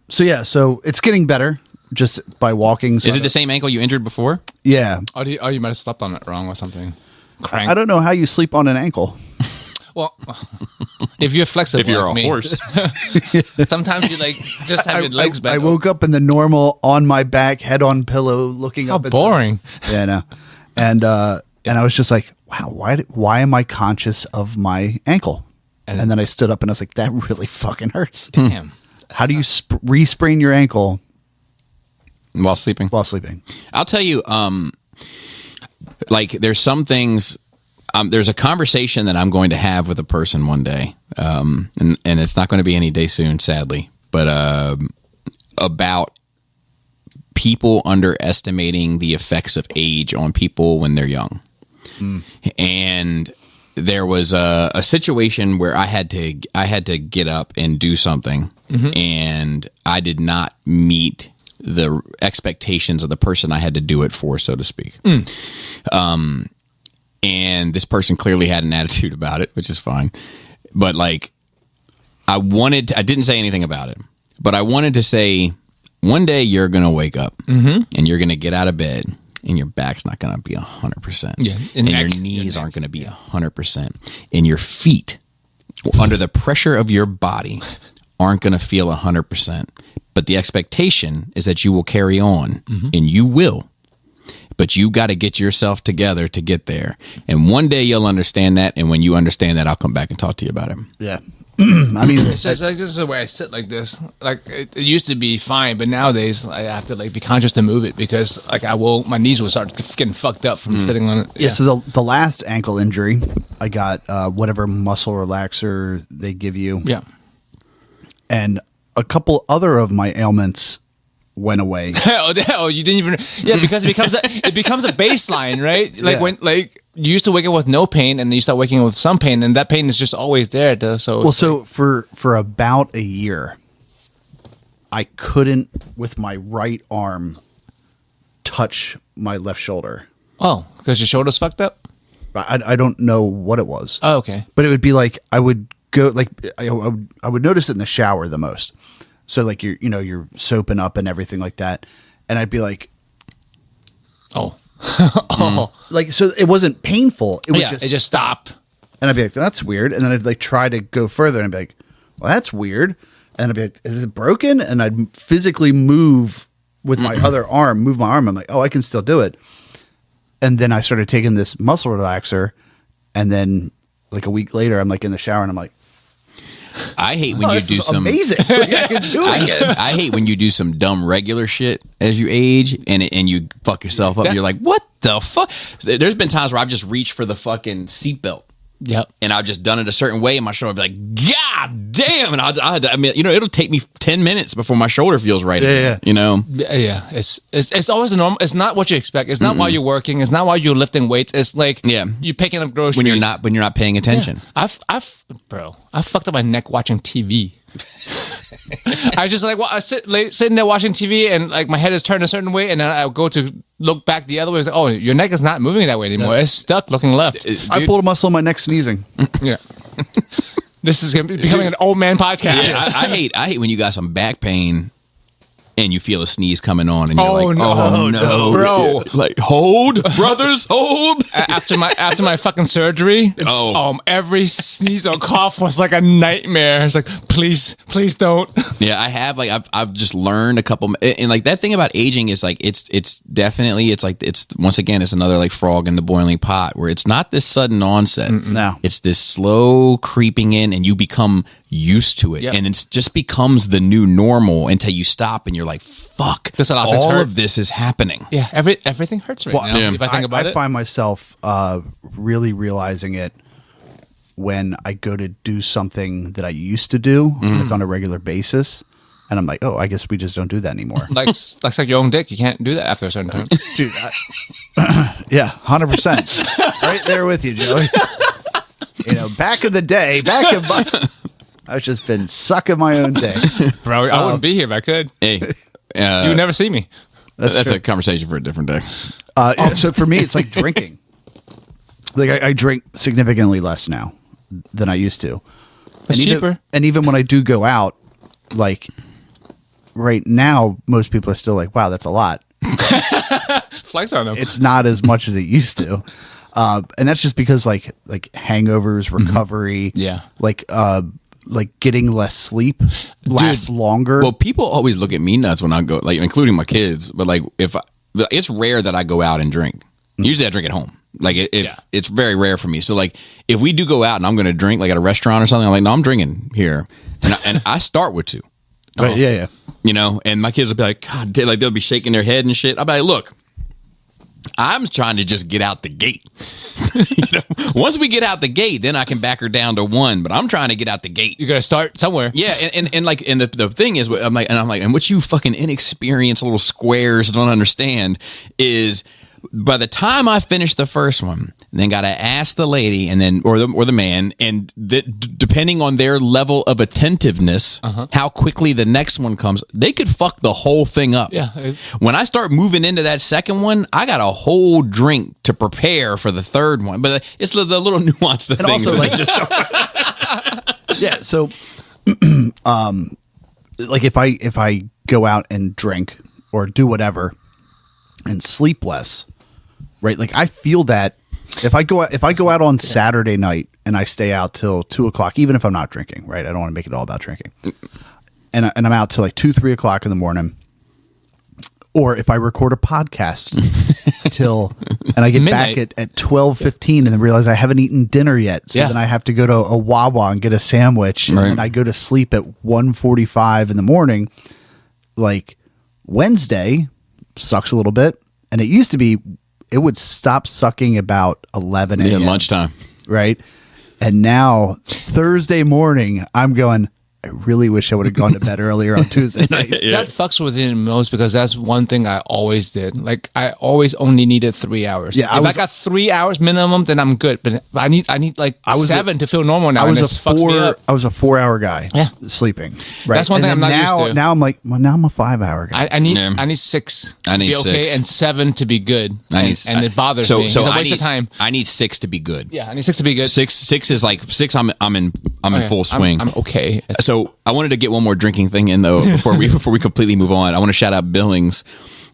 So it's getting better just by walking. So Is it the same ankle you injured before? Yeah. Oh, you might have slept on it wrong or something. Crank. I don't know how you sleep on an ankle. Well, if you're flexible, If you're like a me, horse, sometimes you like just have your legs bent. I woke up in the normal on my back, head on pillow, looking How up. boring. Yeah, I know. And I was just like, wow, why am I conscious of my ankle? And then I stood up and I was like, that really fucking hurts. Damn. How do you re-sprain your ankle while sleeping. while sleeping? I'll tell you, like there's some things. There's a conversation that I'm going to have with a person one day, and it's not going to be any day soon, sadly, but about people underestimating the effects of age on people when they're young. And there was a situation where I had to get up and do something, and I did not meet the expectations of the person I had to do it for, so to speak. And this person clearly had an attitude about it, which is fine. But like, I didn't say anything about it, but I wanted to say, one day you're going to wake up and you're going to get out of bed and your back's not going to be 100%. Yeah, And neck. your knees aren't going to be 100%. And your feet, under the pressure of your body, aren't going to feel 100%. But the expectation is that you will carry on, and you will. But you got to get yourself together to get there. And one day you'll understand that. And when you understand that, I'll come back and talk to you about it. Yeah. I mean, It's just like this is the way I sit like this. Like it used to be fine, but nowadays I have to like be conscious to move it because like my knees will start getting fucked up from sitting on it. yeah. So the last ankle injury, I got whatever muscle relaxer they give you. Yeah. And a couple other of my ailments went away. Oh, you didn't even. Yeah, because it becomes a baseline, right? Like Yeah. when like you used to wake up with no pain, and then you start waking up with some pain, and that pain is just always there. So Well, so for about a year, I couldn't with my right arm touch my left shoulder. because your shoulder's fucked up. I don't know what it was, Oh, okay. but it would be like I would go like I would notice it in the shower the most. So like you're soaping up and everything like that, and I'd be like, like so it wasn't painful. It would Yeah, it just stop. and I'd be like, that's weird. And then I'd like try to go further and I'd be like, well, that's weird. And I'd be like, is it broken? And I'd physically move with my other arm, move my arm. I'm like, oh, I can still do it. And then I started taking this muscle relaxer. And then like a week later, I'm like in the shower and I'm like, I hate when you this do is some. amazing. Like, I can do it again. I hate when you do some dumb regular shit as you age and you fuck yourself up. You're like, what the fuck? There's been times where I've just reached for the fucking seatbelt. Yep. And I've just done it a certain way, and my shoulder would be like, God damn! And I mean, it'll take me 10 minutes before my shoulder feels right again. yeah. You know, Yeah, it's always a normal. It's not what you expect. It's not while you're working. It's not while you're lifting weights. It's like you picking up groceries when you're not paying attention. I fucked up my neck watching TV. I just like I sitting there watching TV and like my head is turned a certain way, and then I go to look back the other way. It's like, oh, your neck is not moving that way anymore. It's stuck looking left. I pulled a muscle in my neck sneezing. Yeah. This is becoming an old man podcast. I hate when you got some back pain and you feel a sneeze coming on, and you're Oh, like, no. oh no, Bro. like hold, brothers, hold. After my fucking surgery, every sneeze or cough was like a nightmare. It's like, please don't. Yeah, I have I've just learned a couple, and like that thing about aging is like it's definitely it's once again it's another like frog in the boiling pot where it's not this sudden onset. No. It's this slow creeping in, and you become used to it, Yep. and it just becomes the new normal until you stop and you're like, fuck, Does a lot of things all hurt? of this is happening. Yeah, everything hurts right now. If I think about I it, find myself really realizing it when I go to do something that I used to do like on a regular basis. And I'm like, oh, I guess we just don't do that anymore. like your own dick. You can't do that after a certain time. Dude, yeah, 100%. Right there with you, Joey. Back in the day, I've just been sucking my own dick. Bro, I wouldn't be here if I could. Hey, You would never see me. that's a conversation for a different day. So for me, it's like drinking. Like I drink significantly less now than I used to. It's And cheaper. even when I do go out, like right now, most people are still like, "Wow, that's a lot." Flex on them. It's not as much as it used to, and that's just because like hangovers, recovery, Yeah. like getting less sleep lasts longer. Well, people always look at me nuts when I go, like, including my kids. But like, it's rare that I go out and drink. Usually, I drink at home. Like, it's very rare for me. So, like, if we do go out and I'm going to drink, like at a restaurant or something, I'm like, no, I'm drinking here, and I start with 2. But yeah. You know, and my kids will be like, God, like they'll be shaking their head and shit. I'll be like, look, I'm trying to just get out the gate. You know, once we get out the gate, then I can back her down to 1. But I'm trying to get out the gate. You got to start somewhere. Yeah, and the thing is, I'm like, and what you fucking inexperienced little squares don't understand is, by the time I finish the first one, then got to ask the lady and then or the man, and depending on their level of attentiveness, how quickly the next one comes, they could fuck the whole thing up. Yeah. When I start moving into that second one, I got a whole drink to prepare for the third one. But it's the little nuance of And things. also, that like, yeah. So, like if I go out and drink or do whatever and sleep less, right? Like I feel that if I go out on Saturday night and I stay out till 2:00, even if I'm not drinking, right? I don't want to make it all about drinking, and I'm out till like 2-3 o'clock in the morning. Or if I record a podcast and I get Midnight. back at 12:15 and then realize I haven't eaten dinner yet. So then I have to go to a Wawa and get a sandwich. Right. And I go to sleep at 1:45 in the morning. Like Wednesday sucks a little bit. And it used to be, it would stop sucking about 11 a.m. lunchtime. Right. And now Thursday morning, I'm going, I really wish I would have gone to bed earlier on Tuesday night. That fucks with it most because that's one thing I always did. Like I always only needed 3 hours. Yeah, if I got 3 hours minimum, then I'm good. But I need like was 7 to feel normal now. I and was this fucks me up. I was a 4-hour guy. Yeah. Sleeping. Right. That's one thing And I'm then not used to. Now I'm like, well, now I'm a 5-hour guy. I need Yeah. I need 6 I need to be okay 6. and 7 to be good. And It bothers me. It's a waste of time. I need 6 to be good. Yeah, I need 6 to be good. Six is like 6. I'm in full swing. I'm okay. So I wanted to get one more drinking thing in though before we completely move on. I want to shout out Billings.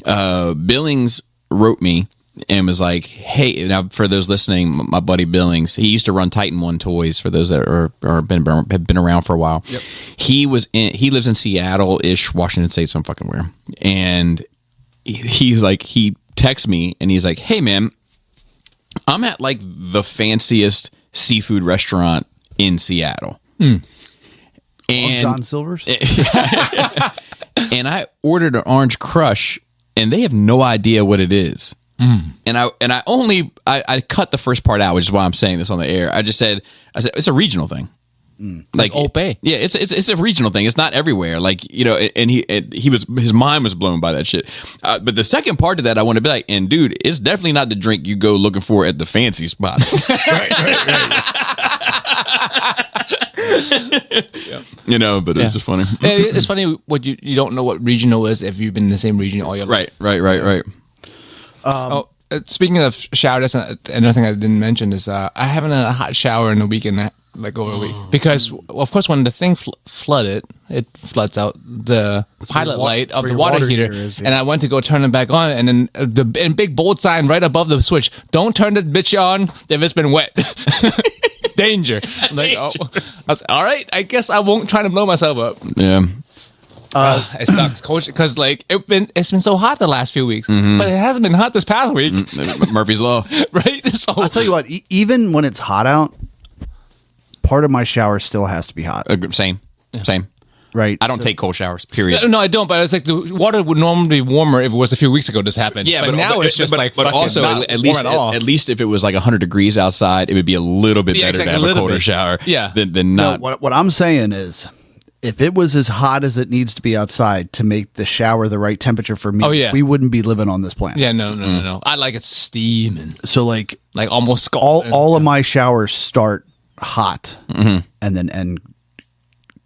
Billings wrote me and was like, "Hey, now for those listening, my buddy Billings, he used to run Titan One Toys. For those that have been around for a while, yep. He lives in Seattle-ish, Washington State, some fucking where, and he's like, he texts me and he's like, "Hey man, I'm at like the fanciest seafood restaurant in Seattle." And John Silver's? and I ordered an orange crush, and they have no idea what it is. And I cut the first part out, which is why I'm saying this on the air. I said it's a regional thing. Like Old Bay. Yeah, it's a regional thing. It's not everywhere. Like, you know, and his mind was blown by that shit. But the second part of that, I want to be like, and dude, it's definitely not the drink you go looking for at the fancy spot. right. You know, but it's just funny. It's funny what you don't know what regional is if you've been in the same region all your life. Right. Speaking of shower, that's another thing I didn't mention is I having a hot shower in the weekend, like over a week, because of course when the thing flooded, it floods out the pilot light of the water heater, and I went to go turn it back on, and then the big bold sign right above the switch: "Don't turn this bitch on if it's been wet." Danger. Like, oh, I was all right. I guess I won't try to blow myself up. Yeah. It sucks, coach, because like it's been so hot the last few weeks, but it hasn't been hot this past week. Murphy's Law. Right? So I'll tell you what, even when it's hot out, part of my shower still has to be hot. Same. Right. I don't take cold showers. Period. No, I don't. But it's like the water would normally be warmer if it was a few weeks ago this happened. Yeah, but now it's just but fucking also not at warm all. least if it was like 100 degrees outside, it would be a little bit better to have a colder shower. Yeah. than No, not. what I'm saying is, if it was as hot as it needs to be outside to make the shower the right temperature for me, we wouldn't be living on this planet. Yeah, no. I like it steaming, So like almost scalding. all of my showers start hot and then end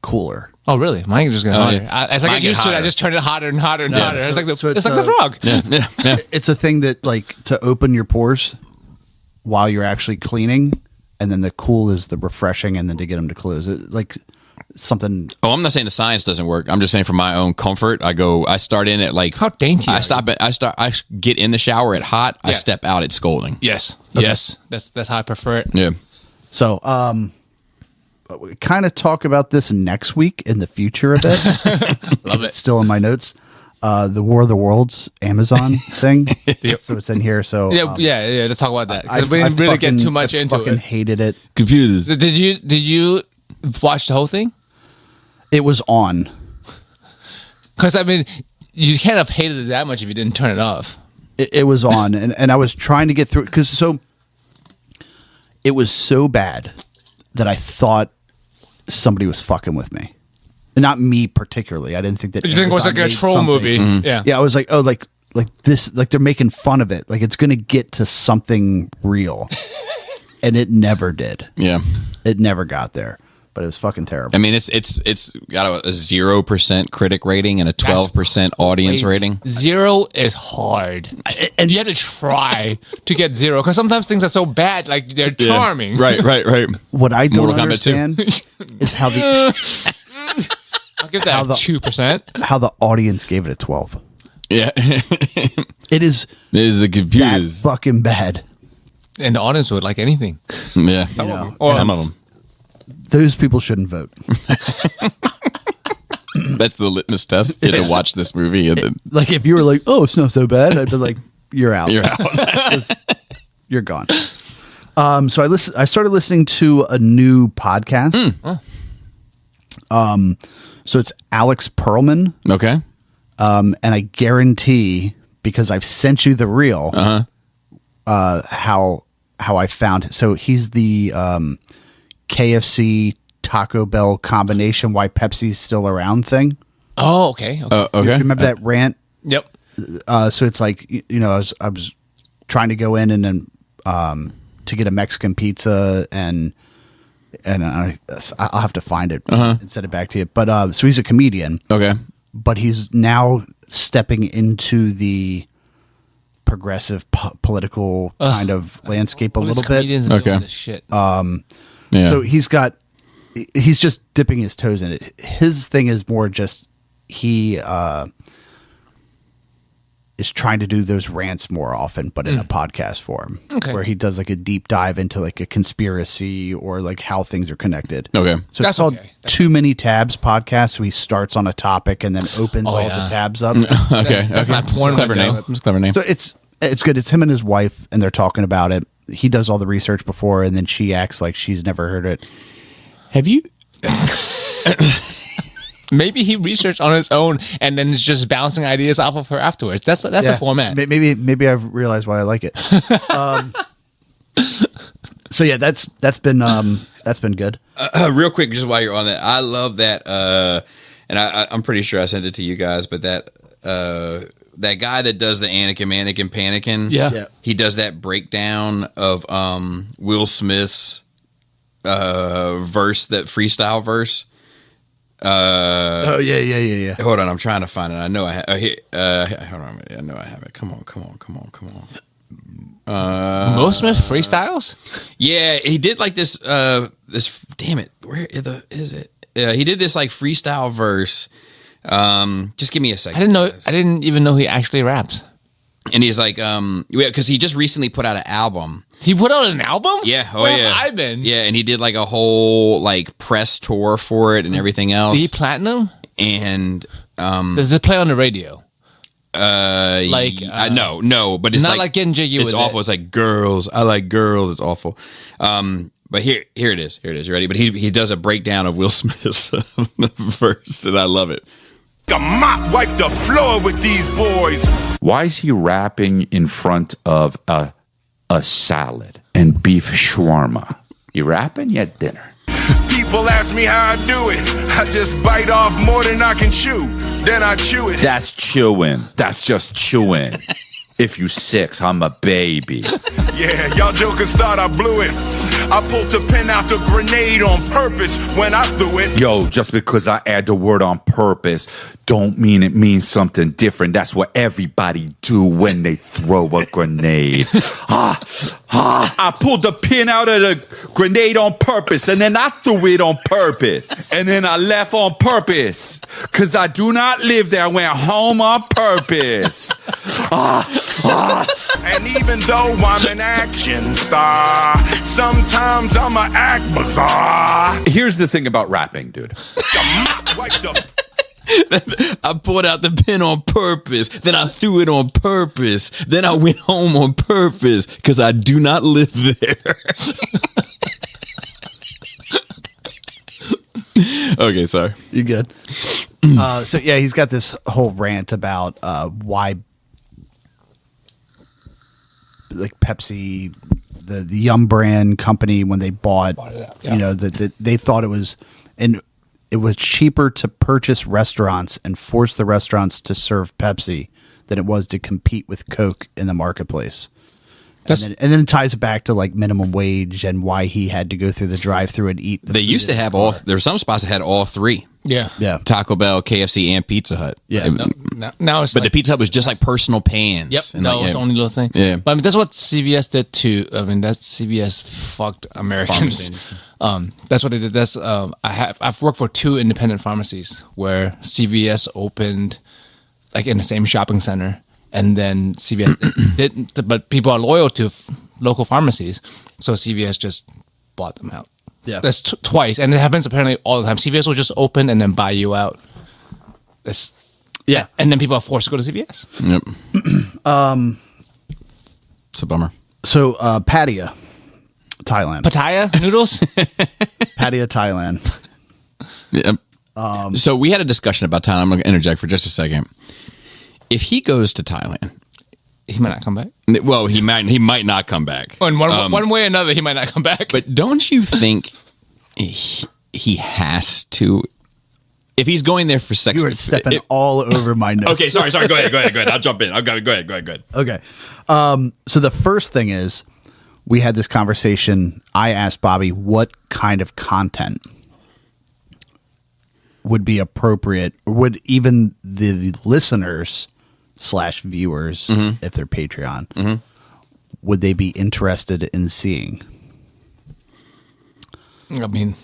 cooler. Oh, really? Mine just getting hotter. yeah. As I Mine get used get to it, I hotter. just turn it hotter and hotter and hotter. It's like so it's it's like the frog. Yeah. It's a thing that like to open your pores while you're actually cleaning, and then the cool is the refreshing, and then to get them to close it, like something. Oh, I'm not saying the science doesn't work. I'm just saying for my own comfort, I start in at like How dainty I are stop at I get in the shower at hot. I Yeah. step out at scolding. Yes. Yes. That's how I prefer it. Yeah. So, we kind of talk about this next week in the future a bit. Love it. It's still in my notes. The War of the Worlds Amazon thing. So it's in here. So Yeah. Let's talk about that. 'Cause we didn't really get too much into fucking it. hated it. Computers. Did you watch the whole thing? It was on. Because I mean, you can't have hated it that much if you didn't turn it off. It was on, and I was trying to get through it because it was so bad that I thought somebody was fucking with me. Not me particularly. I didn't think that. You think it was like Amazon a made troll something. movie? Yeah. Yeah, I was like, oh, like this, like they're making fun of it. Like it's going to get to something real, and it never did. Yeah. It never got there, but it was fucking terrible. I mean, it's got a 0% critic rating and a 12% audience Crazy. rating. 0 is hard, and you have to try to get 0 because sometimes things are so bad, like they're charming. Right. What I don't Mortal Kombat 2. understand is how the I'll give that 2%. how the audience gave it a 12. Yeah. It is This is the that computers. fucking bad. And the audience would like anything. Yeah. You know, Some of them. those people shouldn't vote. That's the litmus test. You had to watch this movie and then Like if you were like, "Oh, it's not so bad," I'd be like, "You're out. you're out. Just- you're gone." So I started listening to a new podcast. So it's Alex Perlman, Okay. and I guarantee because I've sent you the reel, how I found it. So he's the KFC Taco Bell combination why Pepsi's still around thing. Oh, okay. Okay. Remember that rant? Yep. So it's like you know I was trying to go in and then to get a Mexican pizza and I'll have to find it and send it back to you. But so he's a comedian, Okay. but he's now stepping into the progressive political kind of landscape a All these little bit. comedians doing Okay. this shit. Yeah. So he's just dipping his toes in it. His thing is more just he is trying to do those rants more often, but in a podcast form, Okay. where he does like a deep dive into like a conspiracy or like how things are connected. Okay. So That's it's called okay. Too Many Tabs podcast. So he starts on a topic and then opens all yeah. the tabs up. Okay. That's my porn Clever window. name. It's a clever name. So it's good. It's him and his wife, and they're talking about it. He does all the research before, and then she acts like she's never heard it. Have you? Maybe he researched on his own and then is just bouncing ideas off of her afterwards. That's the format. Maybe I've realized why I like it. So yeah, that's been good. Real quick, just while you're on that, I love that, and I'm pretty sure I sent it to you guys, but that guy that does the Anakin Mannequin Panickin, Yeah. he does that breakdown of Will Smith's verse, that freestyle verse. Oh yeah. Hold on, I'm trying to find it. I know I have. Hold on, I know I have it. Come on. Will Smith freestyles? Yeah, he did like this. Damn it, where is it? He did this like freestyle verse. Just give me a second. I didn't even know he actually raps. And he's like, because he just recently put out an album. He put out an album? Yeah. Oh, Where yeah. have I been? Yeah, and he did like a whole like press tour for it and everything else. Did he platinum? And Does it play on the radio? like no, but it's not like getting jiggy It's with awful. it. It's like girls. I like girls. It's awful. But here it is. You ready? But he does a breakdown of Will Smith's verse, and I love it. The mop wipe the floor with these boys. Why is he rapping in front of a salad and beef shawarma? You rapping? You had dinner. People ask me how I do it. I just bite off more than I can chew. Then I chew it. That's chewing. That's just chewing. If you 6, I'm a baby. Yeah, y'all jokers thought I blew it. I pulled the pin out the grenade on purpose when I threw it. Yo, just because I add the word on purpose don't mean it means something different. That's what everybody do when they throw a grenade. I pulled the pin out of the grenade on purpose, and then I threw it on purpose. And then I left on purpose. Because I do not live there. I went home on purpose. And even though I'm an action star, sometimes I'ma act bizarre. Here's the thing about rapping, dude. Like the I pulled out the pin on purpose. Then I threw it on purpose. Then I went home on purpose because I do not live there. Okay, sorry. You good? So yeah, he's got this whole rant about why, like Pepsi, the Yum brand company, when they bought it out, yeah. you know, that they thought it was cheaper to purchase restaurants and force the restaurants to serve Pepsi than it was to compete with Coke in the marketplace. And then it ties it back to like minimum wage and why he had to go through the drive-through and eat. They used to have all. There were some spots that had all three: Yeah. Yeah. Taco Bell, KFC, and Pizza Hut. Yeah. Now it's But like, the Pizza Hut was just like personal pans. Yep, And that like, was the only little thing. Yeah. But I mean, that's what CVS did too. I mean, that's CVS fucked Americans. That's what they did. That's I've worked for 2 independent pharmacies where CVS opened like in the same shopping center, and then CVS didn't. But people are loyal to local pharmacies, so CVS just bought them out. Yeah. That's twice, and it happens apparently all the time. CVS will just open and then buy you out. That's Yeah. and then people are forced to go to CVS. Yep. It's a bummer. So Pattaya, Thailand. Pattaya noodles. Pattaya, Thailand. Yep. So we had a discussion about Thailand. I'm going to interject for just a second. If he goes to Thailand, He might not come back. well, he might not come back. In one way or another, he might not come back. But don't you think he has to? If he's going there for sex, You are stepping all over my notes. Okay, sorry. Go ahead. I'll jump in. Go ahead. Okay. So the first thing is, we had this conversation. I asked Bobby what kind of content would be appropriate, or would even the listeners / viewers, if they're Patreon, would they be interested in seeing? I mean,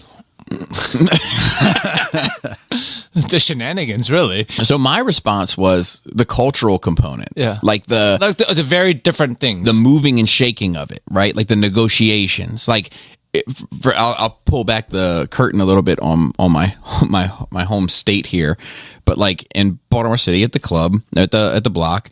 the shenanigans, really. So my response was the cultural component. Yeah. Like the very different things. the moving and shaking of it, right? Like the negotiations. Like, I'll pull back the curtain a little bit on my home state here, but like in Baltimore City at the club at the block,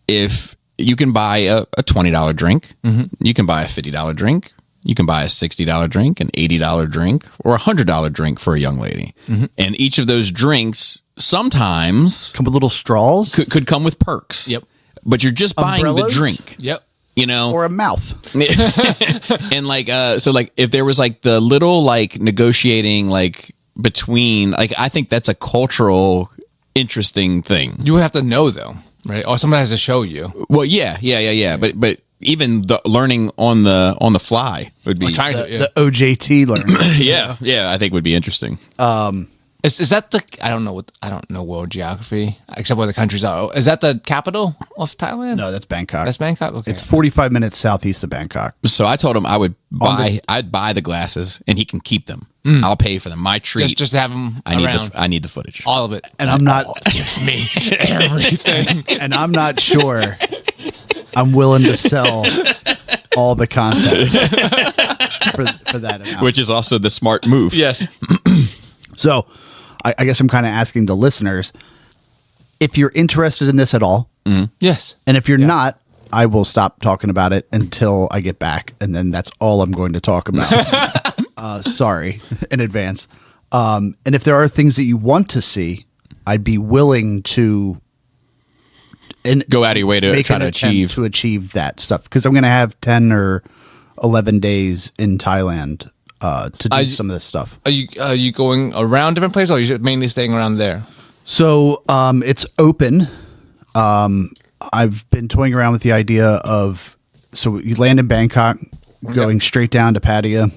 if you can buy a $20 drink, you can buy a $50 drink, you can buy a $60 drink, an $80 drink, or a $100 drink for a young lady, and each of those drinks sometimes Come with little straws could come with perks. Yep. But you're just buying the Umbrellas? drink. Yep. You know, or a mouth. and like so like if there was like the little like negotiating like between, like, I think that's a cultural interesting thing. You would have to know though, right? Or someone has to show you. Well, yeah. But even the learning on the fly would be Or trying to. The OJT learning. yeah, I think would be interesting. Is that the? I don't know world geography except where the countries are. Is that the capital of Thailand? No, that's Bangkok. That's Bangkok. Okay. It's 45 minutes southeast of Bangkok. So I told him I'd buy the glasses and he can keep them. I'll pay for them. My treat. just to have them around. I need the footage. All of it. And I'm not Give me everything. and I'm not sure I'm willing to sell all the content for that amount. Which is also the smart move. Yes. So I guess I'm kind of asking the listeners if you're interested in this at all. Yes. And if you're not, I will stop talking about it until I get back. And then that's all I'm going to talk about. Sorry in advance. And if there are things that you want to see, I'd be willing to Go out of your way to make try an to attempt achieve that stuff. Because I'm going to have 10 or 11 days in Thailand to do some of this stuff. Are you going around different places, or are you mainly staying around there? So it's open I've been toying around with the idea of, so you land in Bangkok, going straight down to Pattaya,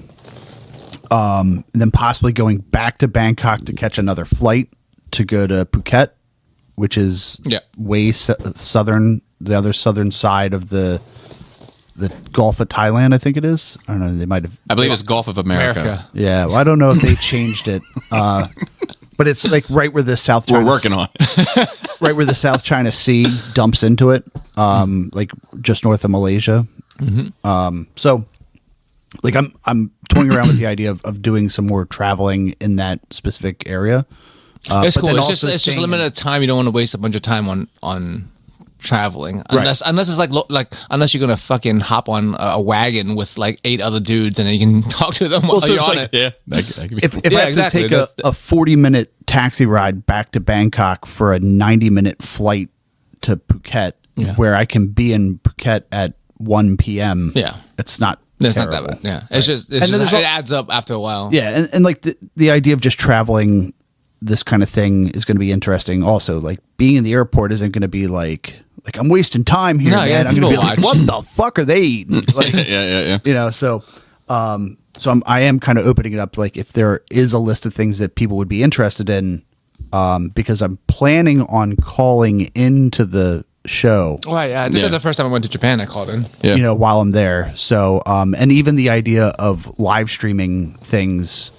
and then possibly going back to Bangkok to catch another flight to go to Phuket, which is way southern, the other southern side of the Gulf of Thailand, I think it is. I don't know. They might have. I believe it's Gulf of America. Yeah, well, I don't know if they changed it, but it's like right where the South. We're working on it. Right where the South China Sea dumps into it, like just north of Malaysia. So, like I'm toying around with the idea of doing some more traveling in that specific area. It's but cool. then It's also just staying limited time. You don't want to waste a bunch of time on traveling unless it's like unless you're gonna fucking hop on a wagon with like 8 other dudes and then you can talk to them while so you're it's on like- it. Yeah, that could be If I have exactly. to take a 40-minute taxi ride back to Bangkok for a 90-minute flight to Phuket, where I can be in Phuket at 1 p.m. Yeah. it's not. It's terrible. not that bad. Yeah, it's just it adds up after a while. Yeah, and like the idea of just traveling this kind of thing is going to be interesting. Also, like being in the airport isn't going to be like I'm wasting time here, No, man. yeah, I'm going to be people like, watch. what the fuck are they eating? Like, yeah. you know, so I am kind of opening it up, like if there is a list of things that people would be interested in, because I'm planning on calling into the show. Right. Yeah. I did Yeah. that the first time I went to Japan. I called in. Yeah. You know, while I'm there. So, and even the idea of live streaming things.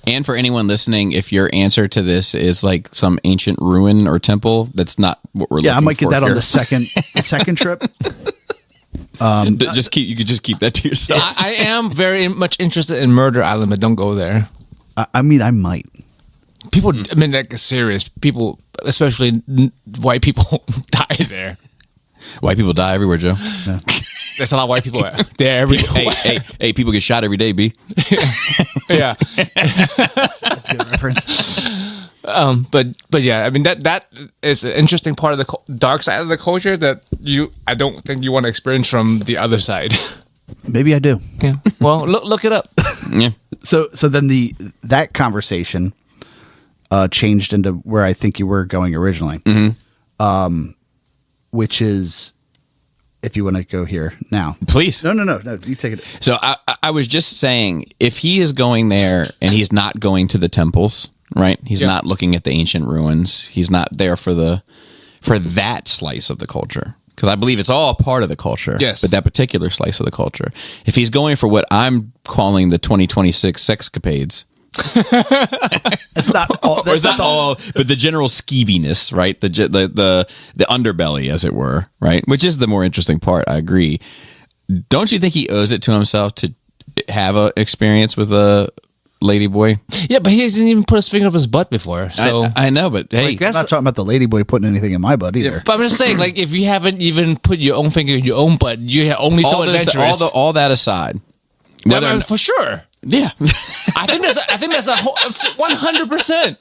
And for anyone listening, if your answer to this is like some ancient ruin or temple, that's not what we're looking for. Yeah, I might get that on here. the second trip. You could just keep that to yourself. I am very much interested in Murder Island, but don't go there. I mean, I might. People, I mean, like serious people, especially white people, die there. White people die everywhere, Joe. There's a lot of white people there everywhere. Hey, people get shot every day, B. Yeah. That's a good reference. But yeah, I mean that is an interesting part of the dark side of the culture that I don't think you want to experience from the other side. Maybe I do. Yeah. Well, look it up. Yeah. So then that conversation changed into where I think you were going originally, which is, if you want to go here now, Please. No, you take it. So I was just saying, if he is going there and he's not going to the temples, right? He's not looking at the ancient ruins. He's not there for that slice of the culture. Because I believe it's all part of the culture. Yes. But that particular slice of the culture. If he's going for what I'm calling the 2026 sexcapades, It's not all. or is that all? But the general skeeviness, right? The underbelly, as it were, right? Which is the more interesting part. I agree. Don't you think he owes it to himself to have a experience with a lady boy? Yeah, but he hasn't even put his finger up his butt before. So I know, but hey, Like, I'm not talking about the ladyboy putting anything in my butt either. But I'm just saying, like, if you haven't even put your own finger in your own butt, you're only so adventurous. all that aside, I mean, for sure. yeah, I think that's a 100%.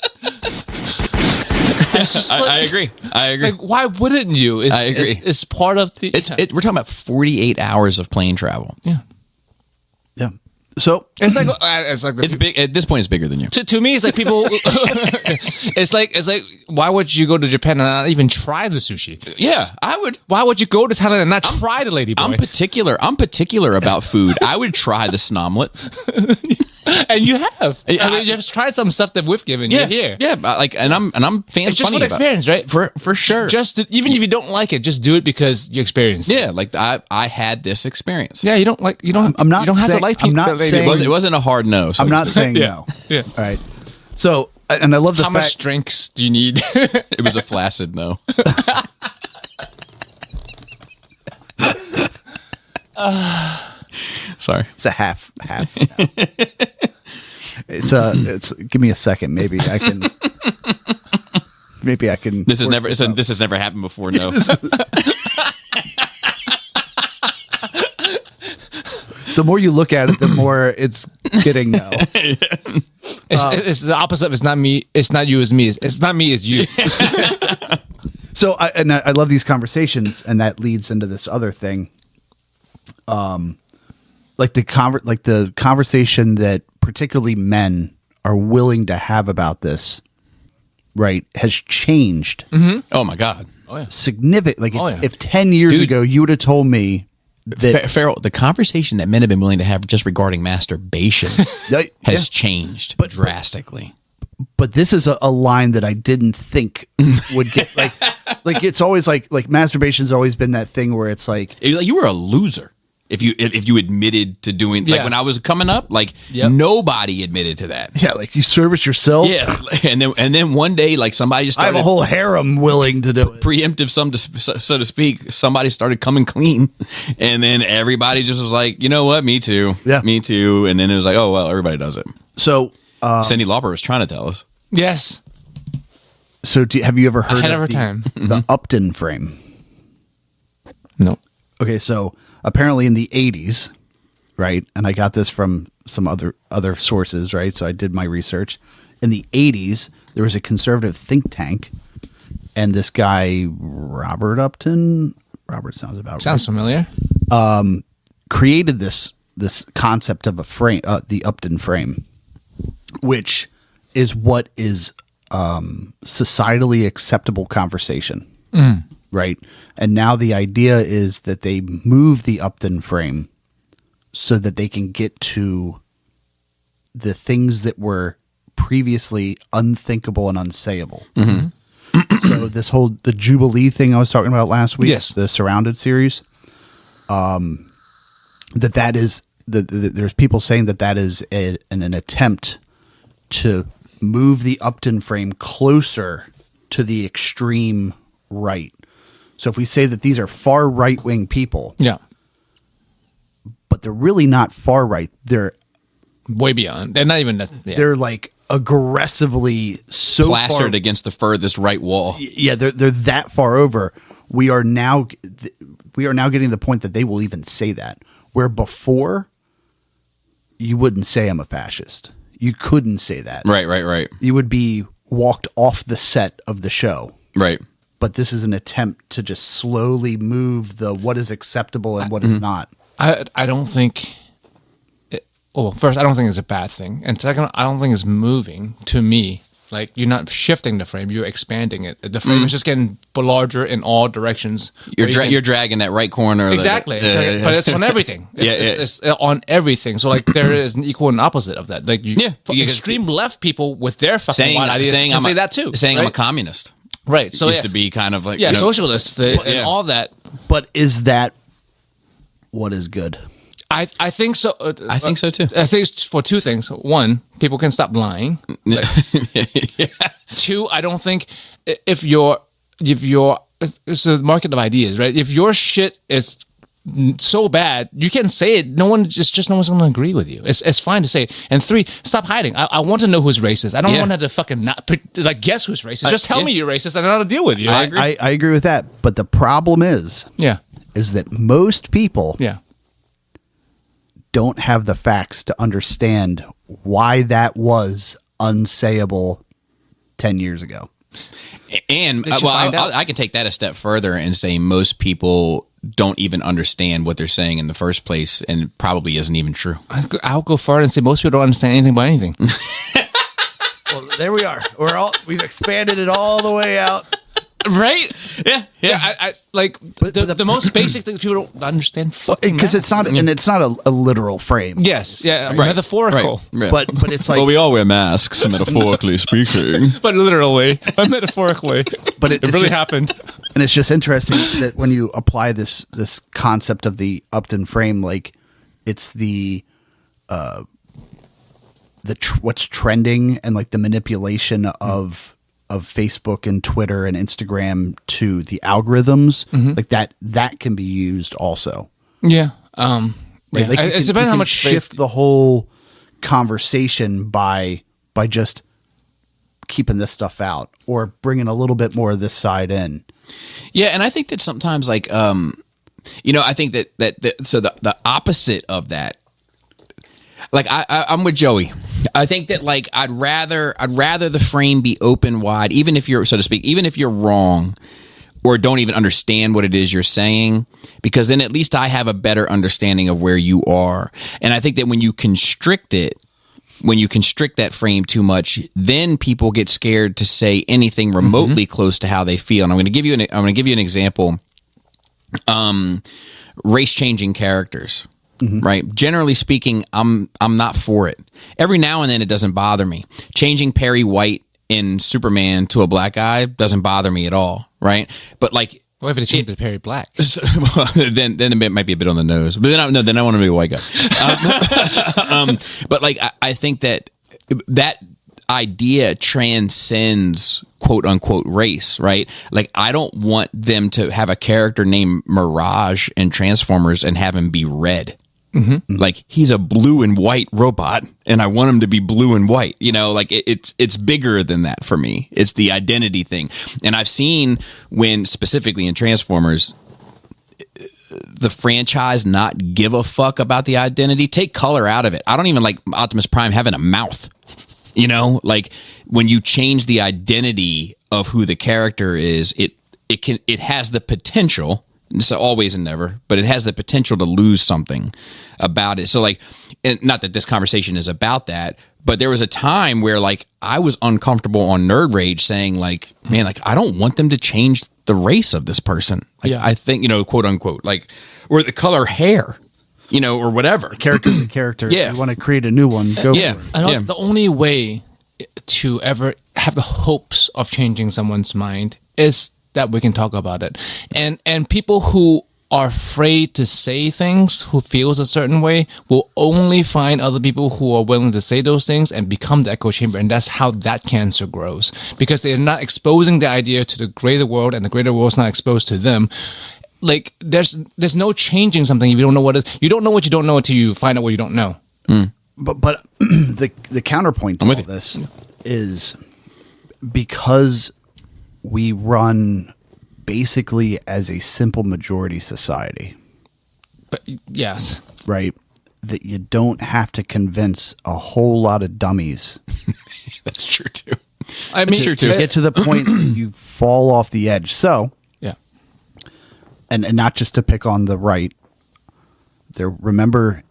It's just like, I agree. I agree. Like, why wouldn't you? I agree. It's part of the. We're talking about 48 hours of plane travel. Yeah. Yeah. So It's like the, It's big at this point. It's bigger than you. to me. It's like people. it's like why would you go to Japan and not even try the sushi? Yeah, I would. Why would you go to Thailand and not try the lady boy? I'm particular about food. I would try the snomlet. And you have. Yeah, I mean, you've tried some stuff that we've given you here. Yeah, like, and I'm fan. It's just funny for the about experience, right? For sure. Even if you don't like it, just do it because you experienced it. Yeah, like I had this experience. Yeah, you don't like. You don't. I'm not You don't have saying- to like I'm people. not that lady saying- boys. It wasn't a hard no. So I'm not saying no. Yeah. All right. So, and I love the How fact. much drinks do you need? It was a flaccid no. Sorry. It's a half. It's give me a second. Maybe I can. This has never happened before. No. The more you look at it, the more it's getting no. It's the opposite. It's not me. It's not you. It's me. It's not me. It's you. So I love these conversations, and that leads into this other thing. Like the conversation that particularly men are willing to have about this, right, has changed. Oh my God. significant. Like Oh, yeah. if 10 years Dude. ago you would have told me that Farrell, the conversation that men have been willing to have just regarding masturbation Yeah. has changed drastically. but this is a line that I didn't think would get like it's always like masturbation's always been that thing where it's like You were a loser if you admitted to doing like Yeah. when I was coming up, like Yep. nobody admitted to that. yeah, like you service yourself. Yeah, and then one day, like somebody just I have started a whole harem willing to do it. preemptive, so to speak. Somebody started coming clean, and then everybody just was like, you know what, me too, Yeah. me too. And then it was like, oh well, everybody does it. So Cyndi Lauper was trying to tell us. Yes. have you ever heard Ahead of of her the, time. the Upton frame? No. Okay, so apparently in the 80s, right? And I got this from some other sources, right? So I did my research. In the 80s, there was a conservative think tank, and this guy Robert Upton, Robert sounds about Sounds familiar. created this concept of a frame, the Upton frame, which is what is societally acceptable conversation, right? And now the idea is that they move the Upton frame so that they can get to the things that were previously unthinkable and unsayable. So the Jubilee thing I was talking about last week, Yes. the Surrounded series, that is there's people saying that is an attempt to move the Upton frame closer to the extreme right. So if we say that these are far right wing people, Yeah. but they're really not far right, they're Way beyond. They're not even that. Yeah. they're like aggressively so Plastered far, against the furthest right wall. yeah, they're that far over. We are now getting the point that they will even say that, where before you wouldn't say I'm a fascist. You couldn't say that. Right. You would be walked off the set of the show. Right. But this is an attempt to just slowly move the what is acceptable and what is not. I don't think. Well, first, I don't think it's a bad thing, and second, I don't think it's moving. To me, like you're not shifting the frame; you're expanding it. The frame is just getting larger in all directions. You're dragging that right corner. Exactly, but it's on everything. It's on everything. So like there is an equal and opposite of that. Like Yeah. extreme left people with their fucking wild ideas saying can I'm say that too. Saying I'm a right? communist. Right. So Used to be kind of like yeah, you know, socialists and yeah. all that. But is that what is good? I think so. I think so too. I think it's for two things. One, people can stop lying. Two, I don't think if you're it's a market of ideas, right? If your shit is so bad, you can say it. No one's going to agree with you. It's fine to say it. And three, stop hiding. I want to know who's racist. I don't want to fucking not like guess who's racist. Just tell me you're racist. I don't know how to deal with you. I agree. I agree with that. But the problem is that most people don't have the facts to understand why that was unsayable 10 years ago. And They should find out. I can take that a step further and say most people don't even understand what they're saying in the first place, and it probably isn't even true. I'll go further and say most people don't understand anything about anything. Well, there we are. We've expanded it all the way out. Right? Yeah. I like the most basic things people don't understand fucking Because it's not, and it's not a literal frame. Yes, yeah, Right. metaphorical, Right. But it's like, well, we all wear masks, metaphorically speaking. but literally, metaphorically. but It it's really just- happened. And it's just interesting that when you apply this concept of the Upton frame, like it's what's trending and like the manipulation of Facebook and Twitter and Instagram to the algorithms, like that can be used also. Yeah, Right? yeah. Like It's you about how can much shift the whole conversation by just keeping this stuff out or bringing a little bit more of this side in. Yeah, and I think that sometimes, like, I think that so the opposite of that, like, I'm with Joey. I think that, like, I'd rather the frame be open wide, even if you're, so to speak, even if you're wrong or don't even understand what it is you're saying, because then at least I have a better understanding of where you are. And I think that when you constrict it, when you constrict that frame too much, then people get scared to say anything remotely close to how they feel. And I'm going to give you an example. Race changing characters. Right. Generally speaking, I'm not for it. Every now and then it doesn't bother me. Changing Perry White in Superman to a black guy doesn't bother me at all. Right. But like, what if they changed it to Perry Black? then it might be a bit on the nose. But then I want to be a white guy. But like, I think that idea transcends quote unquote race, right? Like, I don't want them to have a character named Mirage in Transformers and have him be red. Like, he's a blue and white robot, and I want him to be blue and white. You know, like it's bigger than that for me. It's the identity thing. And I've seen when, specifically in Transformers, the franchise not give a fuck about the identity. Take color out of it. I don't even like Optimus Prime having a mouth. You know, like, when you change the identity of who the character is, it has the potential. It's always and never, but it has the potential to lose something about it. So, like, and not that this conversation is about that, but there was a time where, like, I was uncomfortable on Nerd Rage saying, like, man, like, I don't want them to change the race of this person. Like, Yeah. I think, you know, quote unquote, like, or the color hair, you know, or whatever. Character's a character. Yeah. You want to create a new one, go Yeah. for it. And also, the only way to ever have the hopes of changing someone's mind is that we can talk about it. And people who are afraid to say things, who feels a certain way, will only find other people who are willing to say those things and become the echo chamber. And that's how that cancer grows, because they're not exposing the idea to the greater world, and the greater world's not exposed to them. Like, there's no changing something if you don't know what it is. You don't know what you don't know until you find out what you don't know. But the counterpoint to all this is, because we run basically as a simple majority society, But yes, right? That you don't have to convince a whole lot of dummies That's true too. I mean, true, to too. get to the point that you fall off the edge. So, yeah. and not just to pick on the right, remember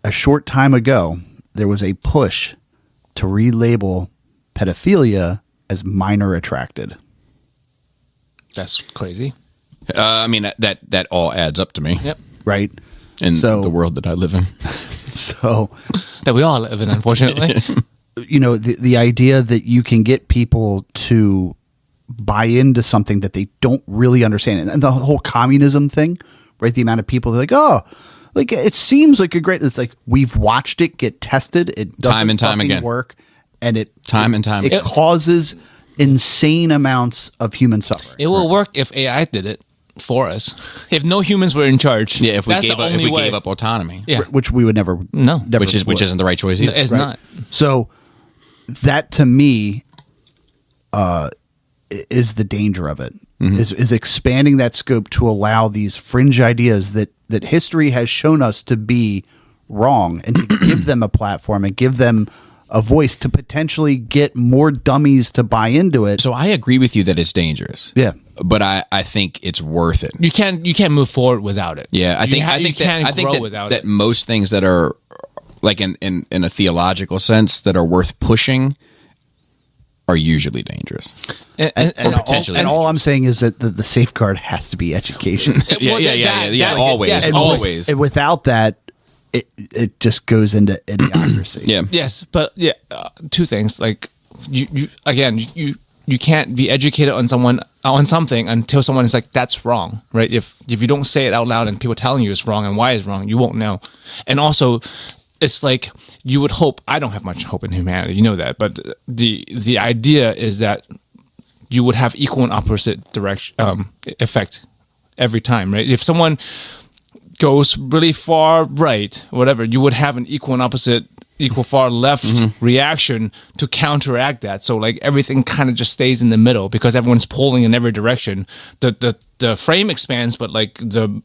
a short time ago, there was a push to relabel pedophilia as minor attracted. That's crazy. I mean, that all adds up to me. Yep. Right? In So- the world that I live in. So, That we all live in, unfortunately. you know, the idea that you can get people to buy into something that they don't really understand, and the whole communism thing, right? The amount of people that are like, oh, like, it seems like a great. It's like, we've watched it get tested. It doesn't Time and time fucking again. work, and it It causes insane amounts of human suffering. It will work if AI did it for us. If no humans were in charge. Yeah, if we that's gave the up, only way. gave up autonomy, Yeah. Which we would never, No. never which would. isn't the right choice either. It's Right. not. So that, to me, is the danger of it. Is expanding that scope to allow these fringe ideas that history has shown us to be wrong, and to give them a platform and give them a voice to potentially get more dummies to buy into it. So I agree with you that it's dangerous. Yeah. But I think it's worth it. You can't move forward without it. Yeah, I think you can't grow that, without that it. most things that are, like, in a theological sense, that are worth pushing are usually dangerous. And or potentially. And all I'm saying is that the safeguard has to be education. Always. And without that, it just goes into idiocracy. Yeah. Yes, but yeah, two things. Like, you can't be educated on something until someone is like, that's wrong, right? If you don't say it out loud and people telling you it's wrong and why it's wrong, you won't know. And also, it's like, you would hope. I don't have much hope in humanity, you know that. But the idea is that you would have equal and opposite direction effect every time, right? If someone goes really far right, whatever, you would have an equal and opposite, equal far left reaction to counteract that. So, like, everything kind of just stays in the middle because everyone's pulling in every direction. The frame expands, but, like, the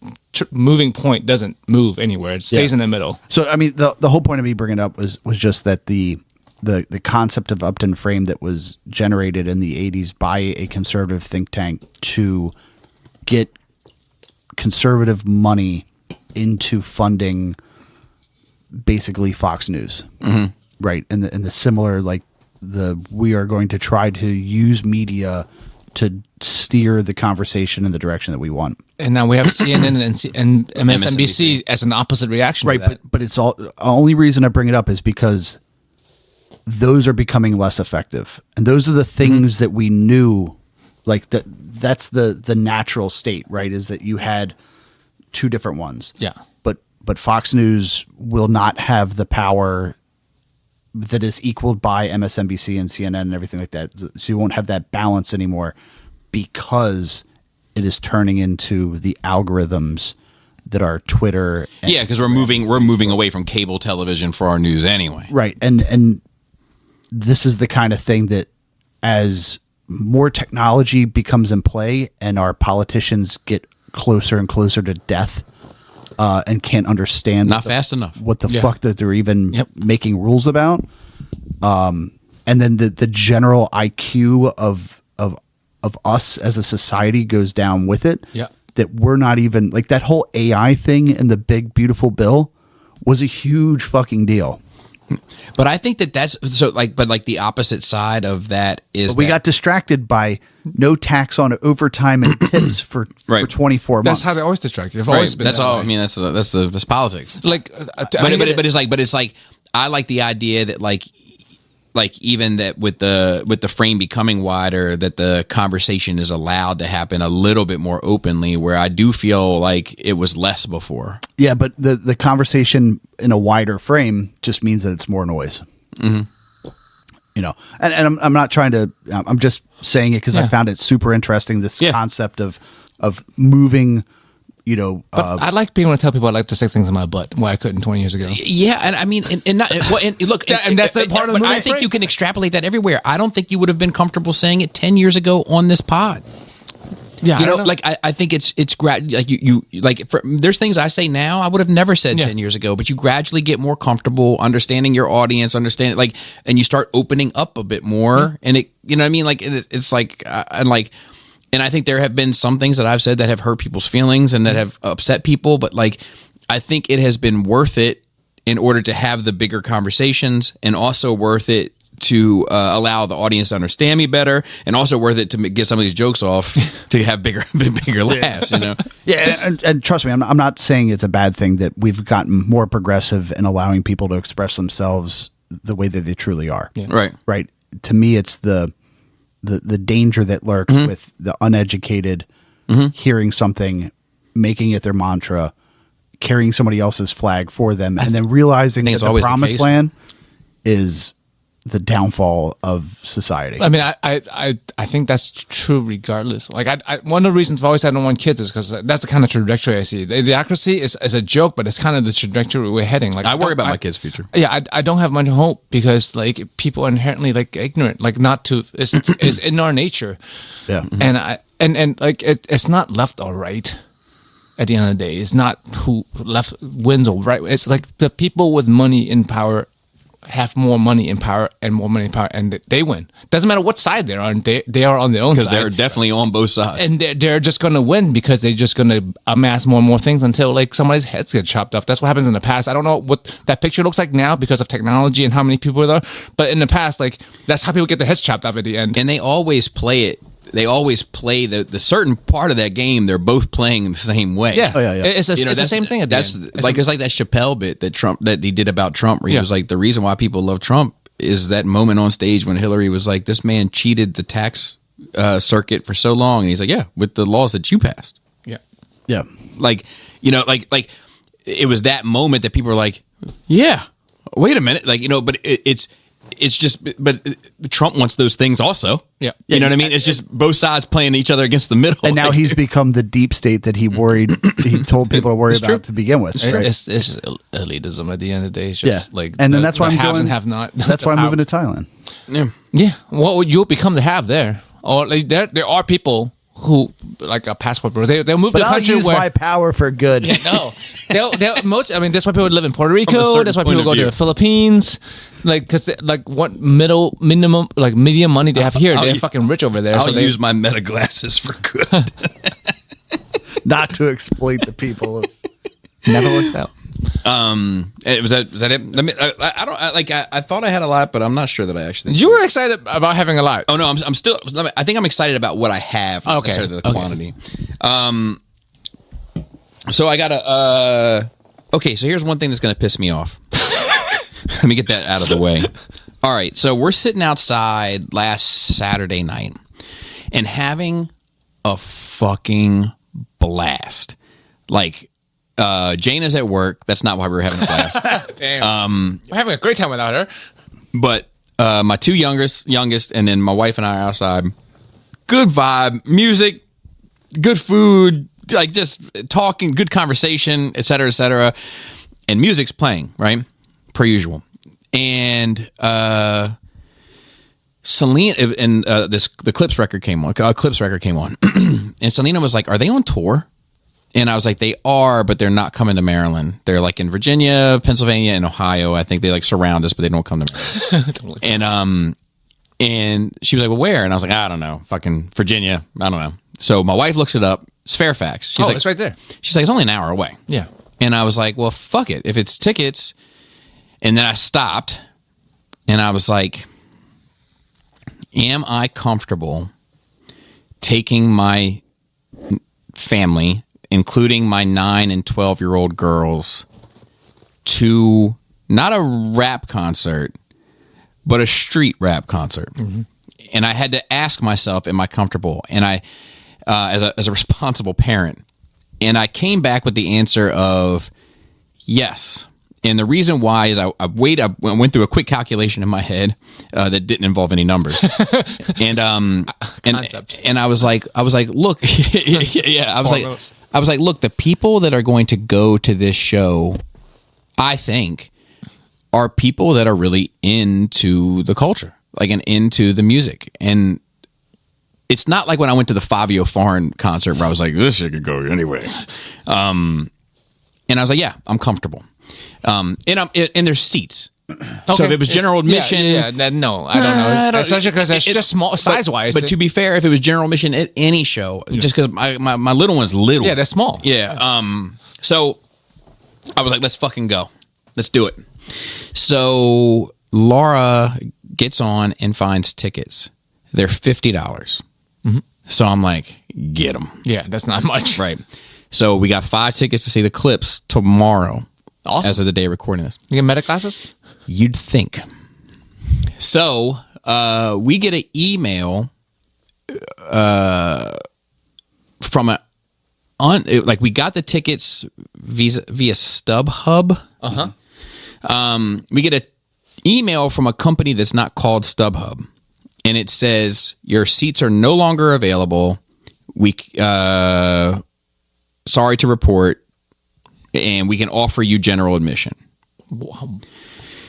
moving point doesn't move anywhere. It stays in the middle. So, I mean, the whole point of me bringing it up was just that the concept of Upton frame that was generated in the 80s by a conservative think tank to get conservative money into funding basically Fox News. right? And the similar, like we are going to try to use media to steer the conversation in the direction that we want. And now we have CNN and MSNBC as an opposite reaction Right, to that. but it's all only reason I bring it up is because those are becoming less effective, and those are the things that we knew, like that's the natural state, right? Is that you had two different ones, Yeah. But Fox News will not have the power that is equaled by MSNBC and CNN and everything like that. So you won't have that balance anymore because it is turning into the algorithms that are Twitter. And Yeah, because we're moving away from cable television for our news anyway. right. And this is the kind of thing that as more technology becomes in play and our politicians get closer and closer to death and can't understand Not fast enough. what the Yeah. fuck that they're even Yep. making rules about. And then the general IQ of us as a society goes down with it. Yeah. That we're not even like that whole AI thing in the big beautiful bill was a huge fucking deal. But I think that's so like, but like the opposite side of that is We that- got distracted by no tax on overtime and tips for Right. 24 months. That's how they always distract you. They've right, always been that's that all. way. I mean, that's politics. Like, But it's like I like the idea that like even that with the frame becoming wider, that the conversation is allowed to happen a little bit more openly, where I do feel like it was less before. Yeah, but the conversation in a wider frame just means that it's more noise. Mm-hmm. You know, and I'm not trying to. I'm just saying it because I Yeah. found it super interesting. This Yeah. concept of moving. You know, I like being able to tell people I like to stick things in my butt why I couldn't 20 years ago. Yeah, and I mean, and not well, and look, And that's the part of the but I movie think frame. you can extrapolate that everywhere. I don't think you would have been comfortable saying it 10 years ago on this pod. Yeah, You know, like I think it's like you like there's things I say now I would have never said Yeah. 10 years ago, but you gradually get more comfortable understanding your audience, understand like, and you start opening up a bit more, and it, you know what I mean, like it's like and I think there have been some things that I've said that have hurt people's feelings and that have upset people, but like I think it has been worth it in order to have the bigger conversations, and also worth it to allow the audience to understand me better, and also worth it to get some of these jokes off to have bigger laughs, you know? yeah, and trust me, I'm not saying it's a bad thing that we've gotten more progressive in allowing people to express themselves the way that they truly are. Yeah. Right. Right. To me, it's the danger that lurks Mm-hmm. with the uneducated hearing something, making it their mantra, carrying somebody else's flag for them, and then realizing think that it's the always the promised case. land is the downfall of society. I mean, I think that's true regardless. Like, I one of the reasons I've always said I don't want kids is because that's the kind of trajectory I see. The accuracy is a joke, but it's kind of the trajectory we're heading. Like, I worry about my kids' future. Yeah, I don't have much hope because like people are inherently like ignorant, like not to it's in our nature. yeah. And like it's not left or right. At the end of the day, it's not who left wins or right. It's like the people with money and power have more money and power and more money and power, and they win. Doesn't matter what side they're on. They are on their own Because side. they're definitely on both sides. And they're just going to win because they're just going to amass more and more things until like somebody's heads get chopped off. That's what happens in the past. I don't know what that picture looks like now because of technology and how many people there are. But in the past, like that's how people get their heads chopped off at the end. And they always play it. They always play the certain part of that game. They're both playing the same way. Yeah, Oh, yeah, yeah. It's the that's- same thing. At the That's end. it's like that Chappelle bit that he did about Trump, where he Yeah. was like, the reason why people love Trump is that moment on stage when Hillary was like, this man cheated the tax circuit for so long, and he's like, yeah, with the laws that you passed. yeah. Yeah. Like, you know, like it was that moment that people were like, yeah, wait a minute, like, you know, but it's just, but Trump wants those things also. Yeah. You know what I mean? It's just both sides playing each other against the middle. And now Like, he's become the deep state that he told people to worry about to begin with. right? It's just elitism at the end of the day. It's just Yeah. like And then the- that's why the I'm haves going- and have not. That's why I'm moving to Thailand. yeah. Yeah, well, you'll become the have there, or like there are people who like a passport bro. They'll move But to a I'll country use where my power for good. no, they'll most. I mean, that's why people live in Puerto From a Rico. certain That's why point people of go to view. the Philippines. Like, because like what minimum like medium money they have here, I'll they're u- fucking rich over there. I'll so they, use my meta glasses for good. Not to exploit the people. never works out. Was that it? Let me. I thought I had a lot, but I'm not sure that I actually. You were excited about having a lot. Oh no, I'm still. I think I'm excited about what I have. Not necessarily the quantity. So I gotta. Okay, so here's one thing that's gonna piss me off. Let me get that out of the way. All right, so we're sitting outside last Saturday night and having a fucking blast. Like, Jane is at work. That's not why we were having a blast. Damn. We're having a great time without her. But my two youngest, and then my wife and I are outside. Good vibe, music, good food, like just talking, good conversation, et cetera, and music's playing, right? Per usual. And Selena and the Clips record came on. And Selena was like, "Are they on tour?" And I was like, "They are, but they're not coming to Maryland. They're like in Virginia, Pennsylvania, and Ohio. I think they like surround us, but they don't come to Maryland." And she was like, "Well, where?" And I was like, "I don't know, fucking Virginia. I don't know." So my wife looks it up. It's Fairfax. She's like, it's right there. She's like, "It's only an hour away." Yeah. And I was like, "Well, fuck it. If it's tickets." And then I stopped and I was like, am I comfortable taking my family, including my 9 and 12-year-old girls, to not a rap concert, but a street rap concert? Mm-hmm. And I had to ask myself, am I comfortable? And I, as a responsible parent, and I came back with the answer of yes. And the reason why is I went through a quick calculation in my head that didn't involve any numbers, and I was like, look, I was like, look, the people that are going to go to this show, I think, are people that are really into the culture, like, and into the music. And it's not like when I went to the Fabio Foreign concert where I was like, this shit could go anyway. And I was like, yeah, I'm comfortable. And there's seats. Okay. So if it was general admission, no, I don't know. Especially because it's just small size wise. But to be fair, if it was general admission at any show, just because my little one's little, they're small. Yeah. So I was like, let's fucking go, let's do it. So Laura gets on and finds tickets. They're $50. Mm-hmm. So I'm like, get them. Yeah, that's not much, right? So we got 5 tickets to see the Clips tomorrow. Awesome. As of the day of recording this. You get meta classes? You'd think. So we get an email from we got the tickets via StubHub. Uh-huh. We get an email from a company that's not called StubHub. And it says, your seats are no longer available. We sorry to report. And we can offer you general admission. Wow.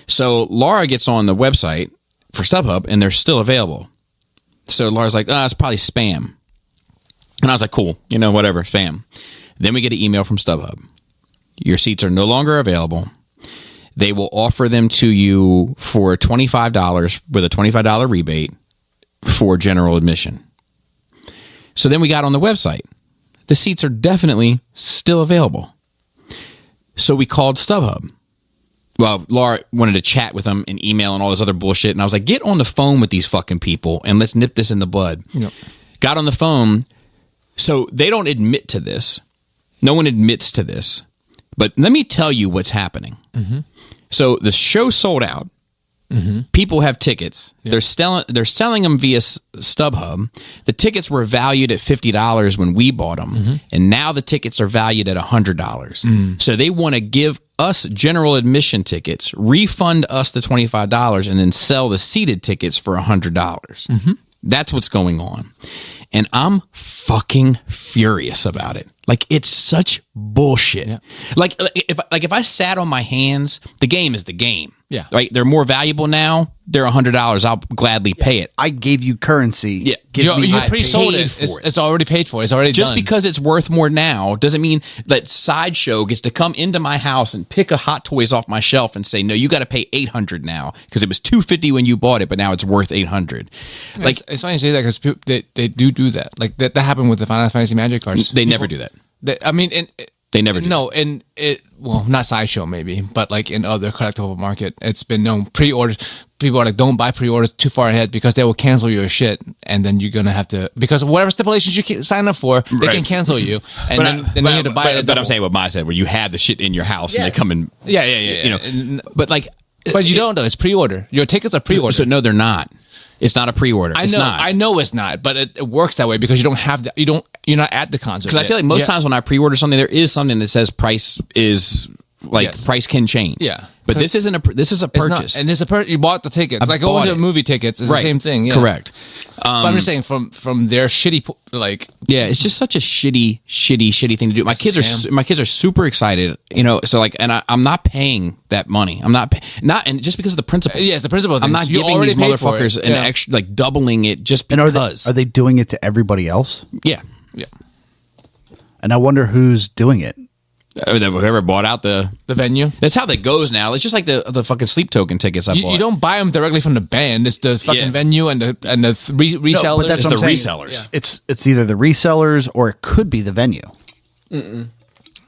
So Laura gets on the website for StubHub, and they're still available. So Laura's like, it's probably spam. And I was like, cool, whatever, spam. Then we get an email from StubHub. Your seats are no longer available. They will offer them to you for $25 with a $25 rebate for general admission. So then we got on the website. The seats are definitely still available. So we called StubHub. Well, Laura wanted to chat with them and email and all this other bullshit. And I was like, get on the phone with these fucking people and let's nip this in the bud. Yep. Got on the phone. So they don't admit to this. No one admits to this. But let me tell you what's happening. Mm-hmm. So the show sold out. Mm-hmm. People have tickets. Yep. They're selling them via StubHub. The tickets were valued at $50 when we bought them, mm-hmm. and now the tickets are valued at $100. Mm. So they want to give us general admission tickets, refund us the $25, and then sell the seated tickets for $100. Mm-hmm. That's what's going on, and I'm fucking furious about it. Like, it's such bullshit. Yeah. Like if I sat on my hands, the game is the game. Yeah. Right? They're more valuable now. They're $100. I'll gladly pay it. I gave you currency. Yeah. You pre-sold it. It's already paid for. It's already just done. Because it's worth more now doesn't mean that Sideshow gets to come into my house and pick a Hot Toys off my shelf and say, no, you got to pay $800 now because it was $250 when you bought it, but now it's worth $800. Like, it's funny you say that because they do that. Like that happened with the Final Fantasy Magic cards. They never do that. They never do. No, and not Sideshow maybe, but like in other collectible market, it's been known pre-orders. People are like, don't buy pre-orders too far ahead because they will cancel your shit, and then you're gonna have to, because of whatever stipulations you sign up for, they can cancel you, and then you have to buy it. But I'm saying what Maya said, where you have the shit in your house and they come in. Yeah. You know, but like, but you don't though. It's pre-order. Your tickets are pre-order. So no, they're not. It's not a pre-order. I know it's not, but it works that way because you don't have the, you're not at the concert. Because I feel like most times when I pre-order something, there is something that says price is price can change. Yeah. But this isn't this is a purchase. And it's you bought the tickets. Like going to movie tickets is the same thing. Yeah. Correct. But I'm just saying from their shitty it's just such a shitty thing to do. My kids are super excited, you know. So like, and I'm not paying that money. I'm not and just because of the principle. Yeah, it's the principle. I'm not giving these motherfuckers an extra, like doubling it just And because. are they doing it to everybody else? Yeah. And I wonder who's doing it. Whoever bought out the venue. That's how that goes now. It's just like the fucking Sleep Token tickets I bought. You don't buy them directly from the band. It's the fucking venue and the resellers. No, but that's It's what the I'm saying. resellers. It's either the resellers or it could be the venue.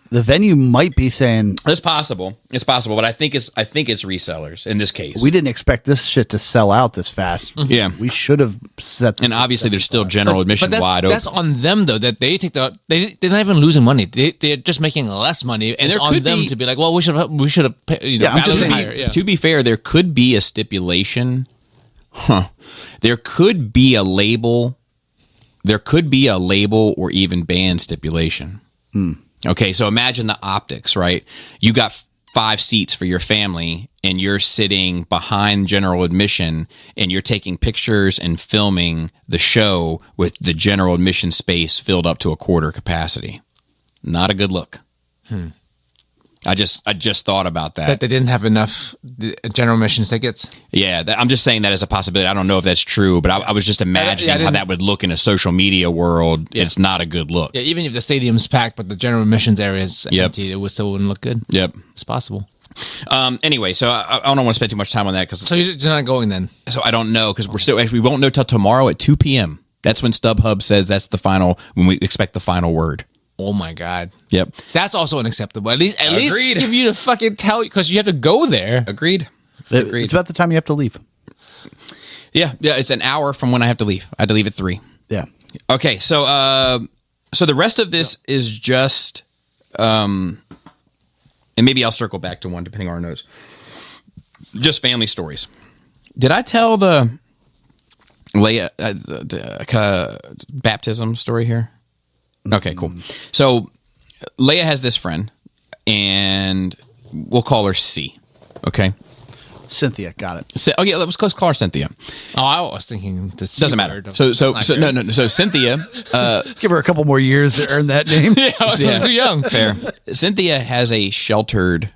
The venue might be saying, It's possible. It's possible, but I think it's resellers in this case. we didn't expect this shit to sell out this fast. Yeah. We should have set. And obviously, there's still general admission wide open. That's on them though. That they take they're not even losing money. They're just making less money, and it's on them to be like, well, we should have I'm just saying, higher. Yeah. To be fair, there could be a stipulation. There could be a label. There could be a label or even band stipulation. Okay, so imagine the optics, right? You got 5 seats for your family, and you're sitting behind general admission, and you're taking pictures and filming the show with the general admission space filled up to a quarter capacity. Not a good look. I just thought about That they didn't have enough general admissions tickets. Yeah, I'm just saying that as a possibility. I don't know if that's true, but I was just imagining how that would look in a social media world. Yeah. It's not a good look. Yeah, even if the stadium's packed, but the general admissions area is empty, it still wouldn't look good. Yep, it's possible. Anyway, so I don't want to spend too much time on that because. So you're not going then? So I don't know because we won't know till tomorrow at 2 p.m. That's when StubHub says that's the final, when we expect the final word. Oh my God. Yep. That's also unacceptable. At least give you to fucking tell, because you have to go there. Agreed. It's about the time you have to leave. Yeah. It's an hour from when I have to leave. I had to leave at 3. Yeah. Okay. So the rest of this is just, and maybe I'll circle back to one depending on our notes. Just family stories. Did I tell the Leia baptism story here? Okay, cool. So Leia has this friend, and we'll call her C. Okay, Cynthia, got it. Okay, let's call her Cynthia. Oh, I was thinking the C doesn't matter. word. So no. So Cynthia, Give her a couple more years to earn that name. I was too young. fair. Cynthia has a sheltered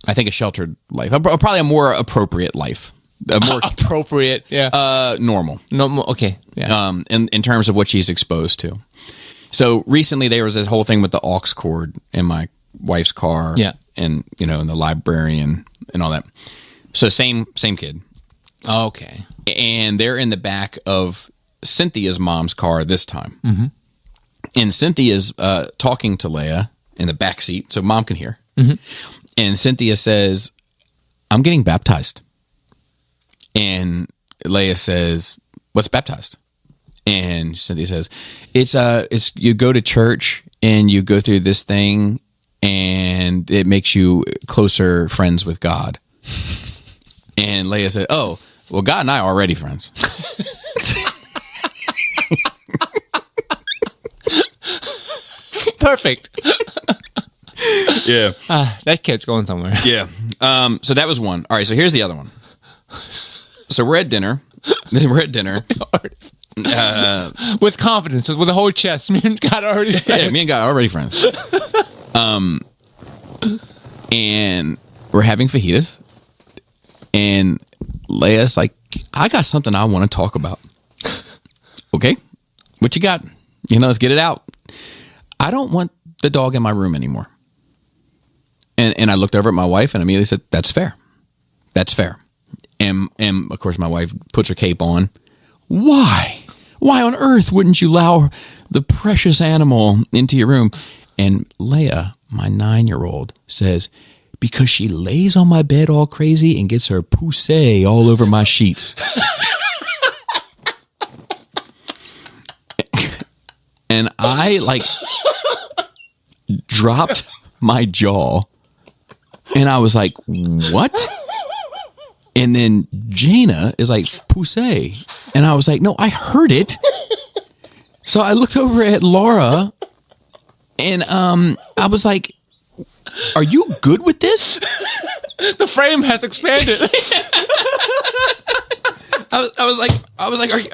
life, probably a more appropriate life. More appropriate, normal. No, okay, yeah. In terms of what she's exposed to. So recently there was this whole thing with the aux cord in my wife's car, and in the librarian and all that. So same kid. Oh, okay. And they're in the back of Cynthia's mom's car this time, and Cynthia's talking to Leia in the back seat, so mom can hear. And Cynthia says, "I'm getting baptized." And Leia says, "What's baptized?" And Cynthia says, it's you go to church and you go through this thing and it makes you closer friends with God." And Leia said, "Oh, well, God and I are already friends." Perfect. Yeah. That kid's going somewhere. Yeah. So that was one. All right. So here's the other one. So we're at dinner. With confidence, with a whole chest. Me and God are already friends. Yeah, me and God are already friends. And we're having fajitas. And Leia's like, "I got something I want to talk about." Okay. What you got? Let's get it out. "I don't want the dog in my room anymore." And I looked over at my wife and immediately said, "That's fair. That's fair." And of course my wife puts her cape on. "Why? Why on earth wouldn't you allow the precious animal into your room?" And Leia, my 9-year-old, says, because she lays on my bed all crazy and gets her poussée all over my sheets. And I dropped my jaw and I was like, what? And then Jaina is like, poussée. And I was like, no, I heard it. So I looked over at Laura and I was like, are you good with this? The frame has expanded. I was like, are you,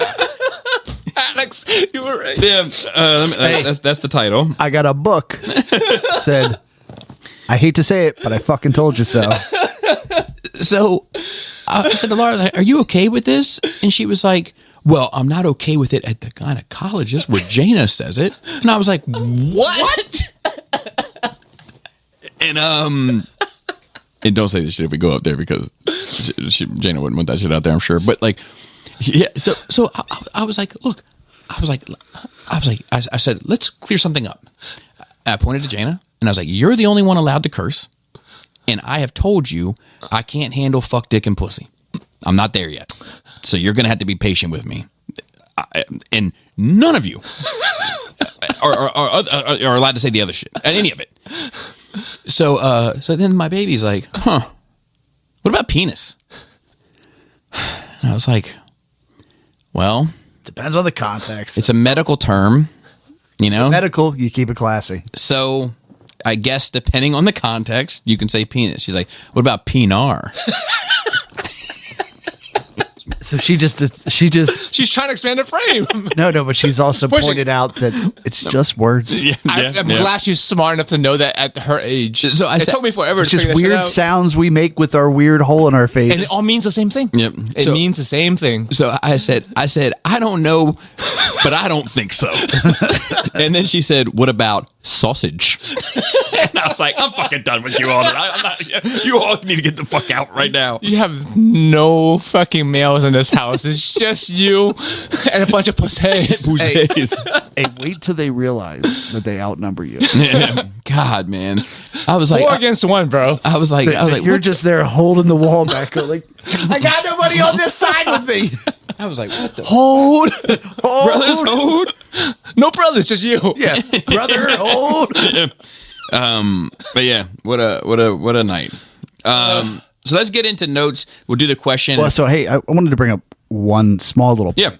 Alex, you were right. yeah, that's the title. I got a book. Said, I hate to say it, but I fucking told you so. So I said to Laura, I was like, are you okay with this? And she was like, well, I'm not okay with it at the gynecologist where Jaina says it. And I was like, what? And don't say this shit if we go up there because Jaina wouldn't want that shit out there, I'm sure. But like, yeah. So I was like, look, I said, let's clear something up. I pointed to Jaina and I was like, you're the only one allowed to curse. And I have told you I can't handle fuck, dick, and pussy. I'm not there yet. So you're going to have to be patient with me. And none of you are allowed to say the other shit, any of it. So then my baby's like, what about penis? And I was like, well, Depends on the context. it's a medical term, you know? Medical, you keep it classy. So I guess depending on the context, you can say penis. She's like, what about penar? So she's trying to expand the frame. no, but she's also pushing. pointed out that it's just words. I'm glad she's smart enough to know that at her age. So it took me forever It's to figure just that shit weird out. sounds we make with our weird hole in our face. And it all means the same thing. Yep. It So- means the same thing. So I said, I don't know, but I don't think so. And then she said, what about sausage? And I was like, I'm fucking done with you all. You all need to get the fuck out right now. You have no fucking males in this house. It's just you and a bunch of pussies. Hey, wait till they realize that they outnumber you. God, man. I was like, 4 against 1, bro. I was like, You're what? just there holding the wall back. Like, I got nobody on this side with me. I was like, what the? Hold. Brothers, hold. No brothers, just you. Yeah, brother, hold. But yeah, what a night. So let's get into notes. We'll do the question. Well, so hey, I wanted to bring up one small little. Yeah.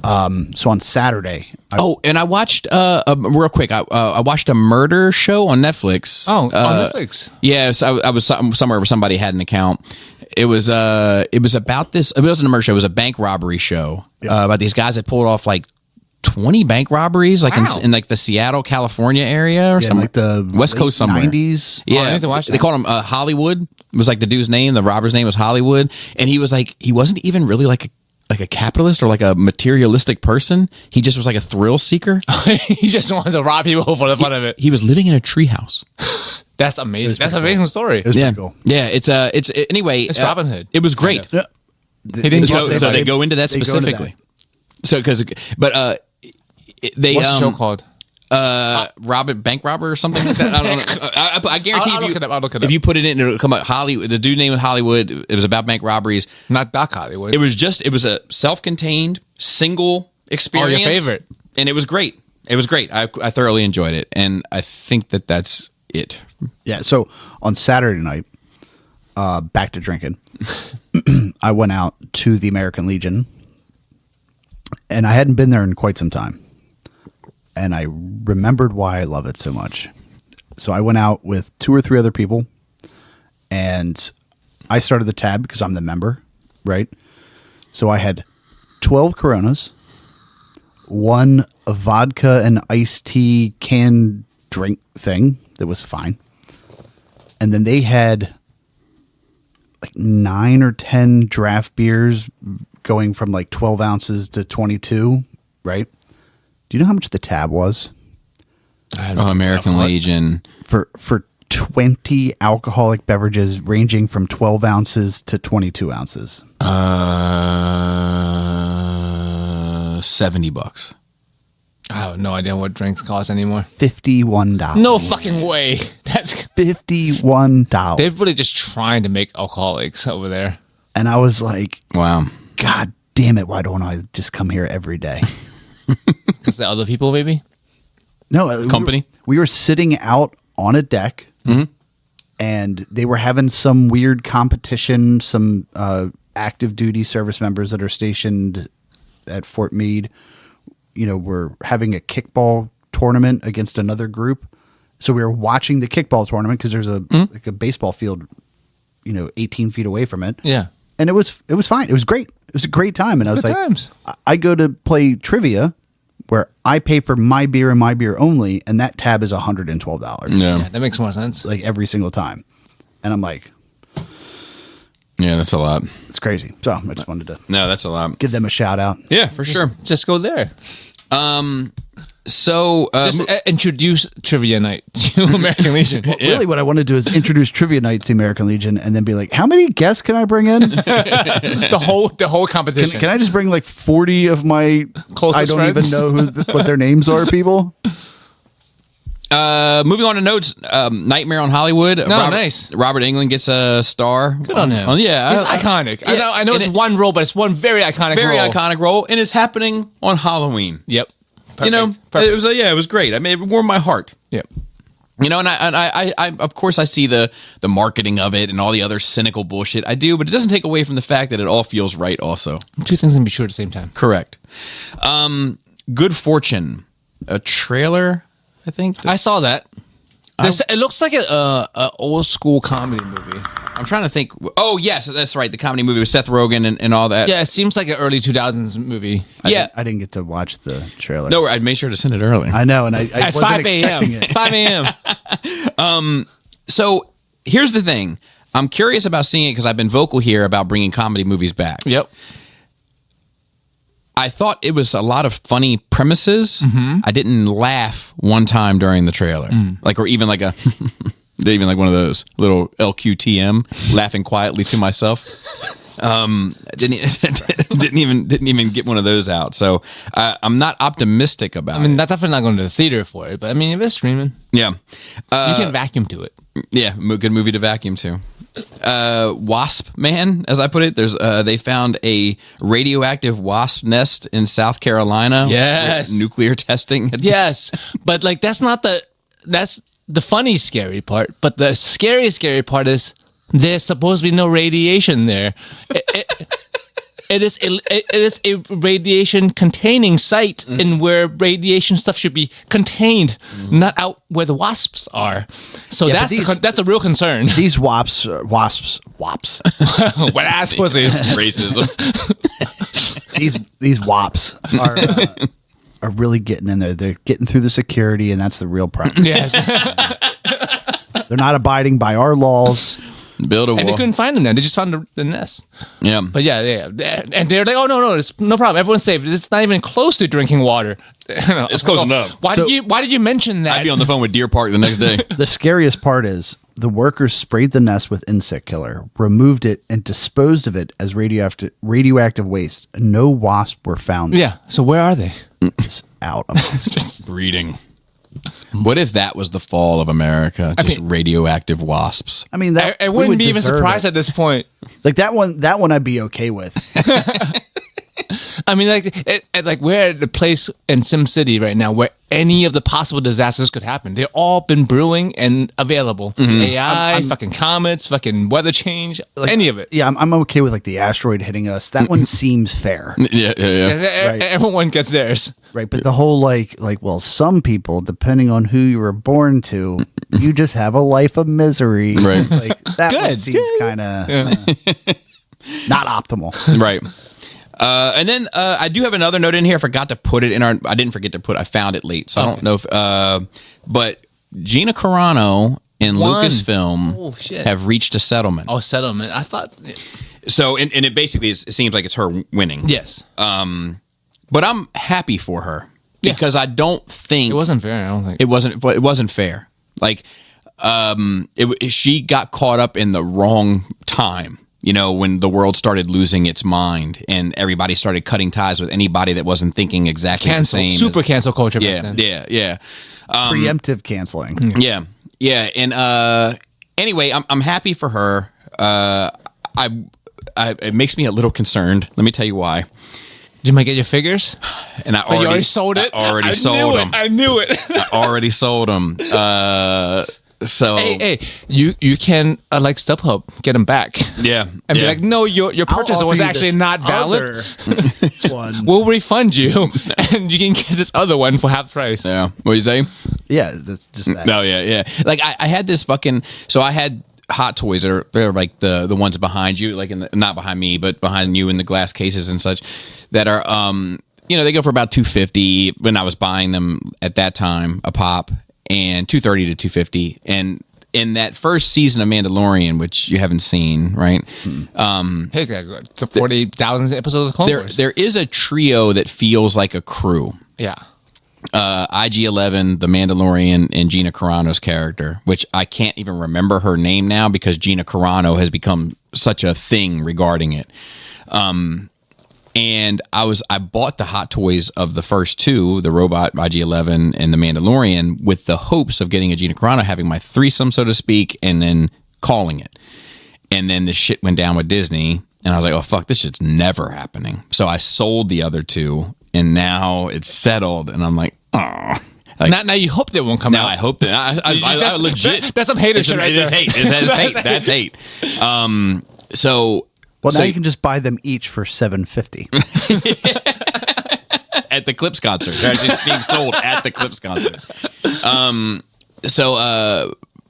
So on Saturday, And I watched real quick. I watched a murder show on Netflix. Oh, on Netflix. Yeah, so I was somewhere where somebody had an account. It was about this. It wasn't a murder show. It was a bank robbery show about these guys that pulled off like 20 bank robberies, like Wow. in like the Seattle, California area or something, like the West Coast somewhere. 90s. Yeah, I need to watch they that. called him Hollywood. It was like the dude's name. The robber's name was Hollywood, and he was like, he wasn't even really like a capitalist or like a materialistic person. He just was like a thrill seeker. He just wants to rob people for the fun of it. He was living in a treehouse. That's amazing. That's an amazing story. It was Yeah, pretty cool. yeah. It's anyway. It's Robin Hood. It was great. Kind He didn't So, go- so they go into that they go into specifically. So they What's the show called? bank robber or something like that. I don't know. I guarantee I'll if look it up. I'll look it if up. you put it in, it'll come up. Hollywood. The dude named Hollywood. It was about bank robberies. Not Doc Hollywood. It was a self-contained single experience. favorite. And it was great. It was great. I thoroughly enjoyed it, and I think that's it. Yeah. So on Saturday night, back to drinking, I went out to the American Legion, and I hadn't been there in quite some time. And I remembered why I love it so much. So I went out with 2 or 3 other people, and I started the tab because I'm the member, right? So I had 12 Coronas, 1 vodka and iced tea canned drink thing that was fine. And then they had like 9 or 10 draft beers going from like 12 ounces to 22, right? Do you know how much the tab was? American Legion. For 20 alcoholic beverages ranging from 12 ounces to 22 ounces. $70. I have no idea what drinks cost anymore. $51. No fucking way. That's $51. they're really just trying to make alcoholics over there. And I was like, Wow. God damn it, why don't I just come here every day? Because the other people, maybe. No, Company? We were sitting out on a deck, and they were having some weird competition. Some active duty service members that are stationed at Fort Meade, were having a kickball tournament against another group. So we were watching the kickball tournament because there's a baseball field, 18 feet away from it. Yeah. And it was fine. It was great. It was a great time. And I was Good like, times. I go to play trivia where I pay for my beer and my beer only, and that tab is $112. Yeah. Yeah, that makes more sense. Like every single time. And I'm like, Yeah, that's a lot. it's crazy. So I just wanted to No, that's a lot. give them a shout out. Yeah, for sure. Just go there. So, Just introduce Trivia Night to American Legion. Really, what I want to do is introduce Trivia Night to American Legion and then be like, how many guests can I bring in? the whole competition. Can I just bring like 40 of my Closest I don't friends? even know what their names are, people? moving on to notes, Nightmare on Hollywood. Nice. Robert Englund gets a star. Good on him. Yeah. He's iconic. I know and it's one role, but it's one very iconic very role. iconic role, and it's happening on Halloween. Yep. Perfect. It was it was great. I mean, it warmed my heart. Yep. And I of course I see the marketing of it and all the other cynical bullshit. I do, but it doesn't take away from the fact that it all feels right also. Two things can be true at the same time. Correct. Good Fortune, a trailer, I think. I saw that. It looks like an old school comedy movie. I'm trying to think. Oh, yes, that's right. The comedy movie with Seth Rogen and all that. Yeah, it seems like an early 2000s movie. I didn't get to watch the trailer. No, I made sure to send it early. I know, and I At wasn't 5 a.m. expecting it. 5 a.m. So here's the thing. I'm curious about seeing it because I've been vocal here about bringing comedy movies back. Yep. I thought it was a lot of funny premises. Mm-hmm. I didn't laugh one time during the trailer, or even like a, even like one of those little LQTM, laughing quietly to myself. Didn't even get one of those out. So I'm not optimistic about I mean, it. that's definitely not going to the theater for it, but I mean, if it's streaming, Yeah, you can vacuum to it. yeah, good movie to vacuum to. Wasp Man, as I put it, there's they found a radioactive wasp nest in South Carolina. Yes. where nuclear testing. Yes, but like that's the funny scary part. But the scary part is there's supposed to be no radiation there. It is a radiation containing site in where radiation stuff should be contained, not out where the wasps are. So Yeah, but that's a real concern. These wasps, Wet ass pussies. Racism. these wops are really getting in there. They're getting through the security, and that's the real problem. Yes. They're not abiding by our laws. Build a And they wall. couldn't find them there. They just found the nest. Yeah. But yeah. And they're like, oh, no, it's no problem. Everyone's safe. It's not even close to drinking water. It's close enough. Why did you mention that? I'd be on the phone with Deer Park the next day. The scariest part is the workers sprayed the nest with insect killer, removed it, and disposed of it as radioactive waste. No wasp were found. Yeah. So where are they? It's out. Just Breeding. What if that was the fall of America? Just mean- radioactive wasps. I mean, that I we wouldn't would be even deserve surprised it. at this point. Like that one I'd be okay with. I mean, like we're at the place in Sim City right now where any of the possible disasters could happen. They've all been brewing and available. AI, fucking comets, fucking weather change, any of it. Yeah, I'm okay with like the asteroid hitting us. That one seems fair, Yeah. Everyone gets theirs. right? But the whole like, well, some people, depending on who you were born to, you just have a life of misery. Right. Like that one Good. seems kind of not optimal. Right. And then I do have another note in here. I forgot to put it in our. I didn't forget to put. I found it late, so I don't know if. But Gina Carano and One. Lucasfilm Oh, shit. have reached a settlement. Oh, settlement. I thought. So and it basically it seems like it's her winning. Yes. But I'm happy for her Yeah. because I don't think It wasn't fair. I don't think. it wasn't fair. Like she got caught up in the wrong time. when the world started losing its mind and everybody started cutting ties with anybody that wasn't thinking exactly the same. Super cancel culture. back then. Yeah. Preemptive canceling. Yeah. And anyway, I'm happy for her. It makes me a little concerned. Let me tell you why. You might get your figures. And You already sold it. I already sold them. I knew it. I already sold them. So hey, you can like StubHub get them back. yeah, And be yeah. like, no, your purchase I'll was offer you actually this not valid. other one. We'll refund you, and you can get this other one for half price. Yeah. What you say? Yeah, that's just that. No, yeah. Like I had this fucking. So I had Hot Toys they're like the ones behind you, like not behind me, but behind you in the glass cases and such, that are they go for about $250 when I was buying them at that time a pop, and $230 to $250, and in that first season of Mandalorian, which you haven't seen, right? Hey, it's 40,000 episodes of Clone Wars. There is a trio that feels like a crew. Yeah. IG-11, The Mandalorian, and Gina Carano's character, which I can't even remember her name now because Gina Carano has become such a thing regarding it. And I bought the Hot Toys of the first two, the robot IG-11 and the Mandalorian, with the hopes of getting a Gina Carano, having my threesome, so to speak, and then calling it. And then the shit went down with Disney, and I was like, oh, fuck, this shit's never happening. So I sold the other two, and now it's settled, and I'm like, oh. Like, Now you hope they won't come now out. I hope that I legit. That's some hater shit right It is there. hate. That's hate. So Well, so now you can just buy them each for $750. at the Clips concert, they're actually being sold at the Clips concert.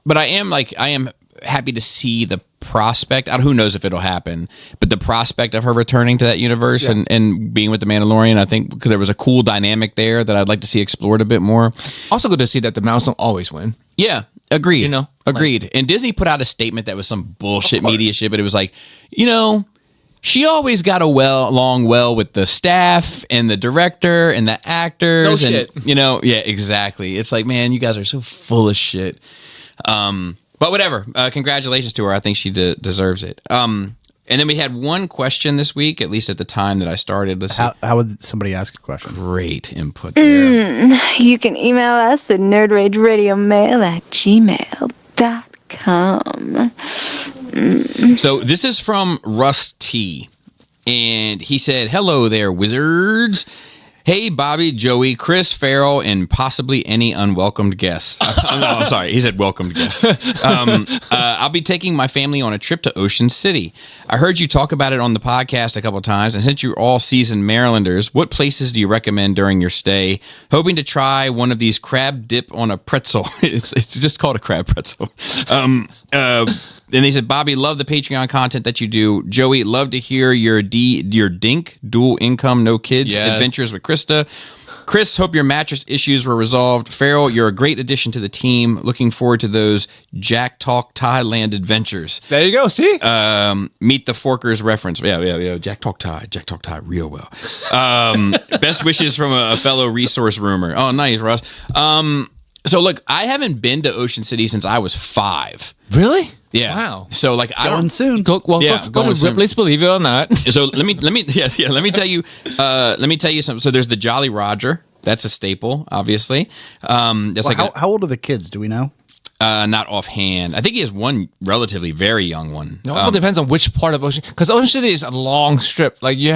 But I am happy to see the prospect. Who knows if it'll happen, but the prospect of her returning to that universe and being with the Mandalorian, I think, because there was a cool dynamic there that I'd like to see explored a bit more. Also good to see that the mouse don't always win. Yeah, agreed. Agreed. like- And Disney put out a statement that was some bullshit media shit, but it was like, she always got along well with the staff and the director and the actors. No and, shit. Yeah, exactly. It's like, man, you guys are so full of shit. But whatever. Congratulations to her. I think she deserves it. And then we had one question this week, at least at the time that I started. Let's see. How would somebody ask a question? Great input there. You can email us at nerdrageradiomail@gmail.com. So this is from Russ T. And he said, hello there, wizards. Hey, Bobby, Joey, Chris, Farrell, and possibly any unwelcomed guests. No, I'm sorry. He said welcomed guests. I'll be taking my family on a trip to Ocean City. I heard you talk about it on the podcast a couple of times, and since you're all seasoned Marylanders, what places do you recommend during your stay? Hoping to try one of these crab dip on a pretzel. It's just called a crab pretzel. And they said, Bobby, love the Patreon content that you do. Joey, love to hear your Dink, dual income, no kids adventures with Krista. Chris, hope your mattress issues were resolved. Farrell, you're a great addition to the team. Looking forward to those Jack Talk Thailand adventures. There you go. See? Meet the Forkers reference. Yeah. Jack Talk Thai real well. Best wishes from a fellow resource roomer. Oh, nice, Russ. So look, I haven't been to Ocean City since I was 5. Really? Yeah. Wow. So like I Going don't soon. Go Yeah, to going soon. Ripley's, believe it or not. So let me tell you something. So there's the Jolly Roger. That's a staple, obviously. That's Well, how old are the kids? Do we know? not offhand. I think he has one relatively very young one. It also depends on which part of Ocean, because Ocean City is a long strip. Like you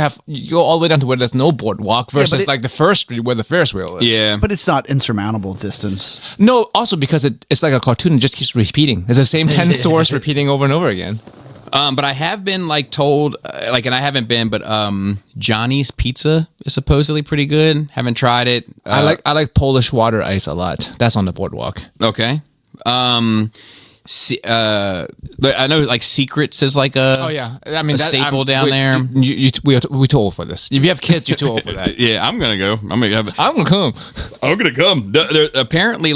go all the way down to where there's no boardwalk versus like the first street where the Ferris wheel is. Yeah, But it's not insurmountable distance. No, also because it's like a cartoon and just keeps repeating. It's the same 10 stores repeating over and over again. but I have been told, and I haven't been, but Johnny's Pizza is supposedly pretty good. Haven't tried it. I like Polish water ice a lot. That's on the boardwalk. Okay. I know Secrets is like a a staple down there. We're too old for this. If you have kids, you're too old for that. Yeah, I'm gonna go. I'm gonna come. I'm gonna come. Apparently,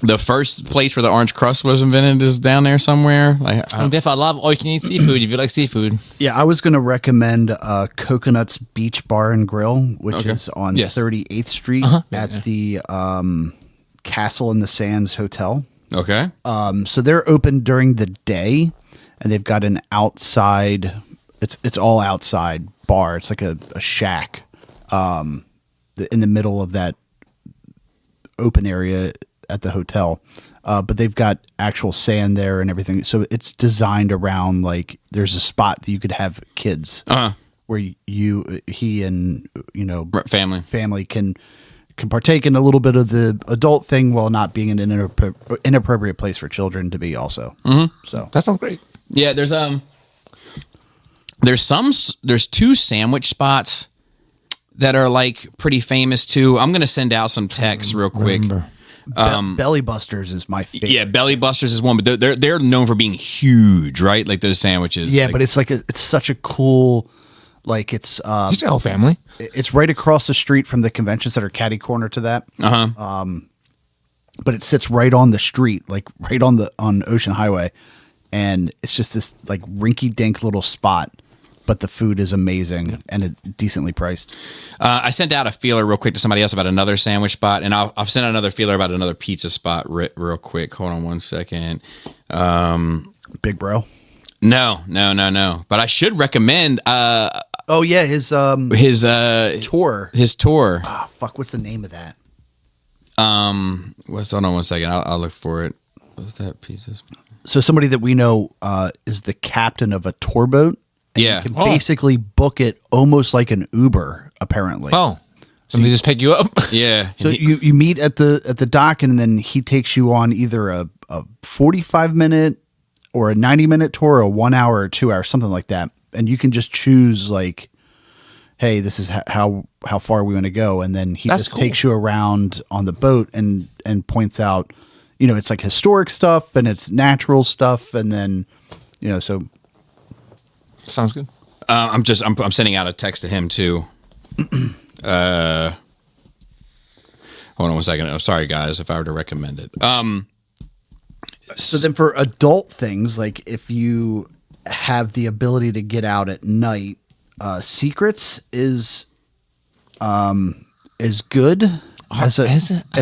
the first place where the orange crust was invented is down there somewhere. If I love all you can eat seafood, if you like seafood. Yeah, I was going to recommend Coconuts Beach Bar and Grill, which is on 38th Street at the Castle in the Sands Hotel. Okay. So they're open during the day, and they've got an outside. It's all outside bar. It's like a shack in the middle of that open area at the hotel. But they've got actual sand there and everything. So it's designed around like there's a spot that you could have kids where he and family can partake in a little bit of the adult thing while not being an inappropriate place for children to be also. So That sounds great. Yeah, there's two sandwich spots that are like pretty famous too. I'm gonna send out some texts real quick. Belly Busters is my favorite. Yeah, Belly Busters is one, but they're known for being huge, right? Like those sandwiches. Yeah, like, but it's like it's such a cool, like it's Just the whole family. it's right across the street from the convention center, catty corner to that. But it sits right on the street, like right on Ocean Highway, and it's just this like rinky dink little spot. But the food is amazing and it's decently priced. I sent out a feeler real quick to somebody else about another sandwich spot, and I'll send out another feeler about another pizza spot real quick. Hold on 1 second. Big Bro. No. But I should recommend. Oh yeah, his tour. His tour. Ah, fuck. What's the name of that? Hold on 1 second. I'll look for it. What's that pizza spot? So somebody that we know is the captain of a tour boat. And Yeah. you can basically book it almost like an Uber, apparently. Oh, so they just pick you up. Yeah. So you meet at the dock, and then he takes you on either a 45-minute or a 90-minute tour, or a 1 hour or 2 hour, something like that. And you can just choose like, hey, this is how far we want to go, and then he That's just cool. takes you around on the boat and points out, it's like historic stuff and it's natural stuff, and then so. Sounds good. I'm sending out a text to him too. Hold on 1 second. I'm sorry, guys, if I were to recommend it. So then for adult things, like if you have the ability to get out at night, Secrets is good as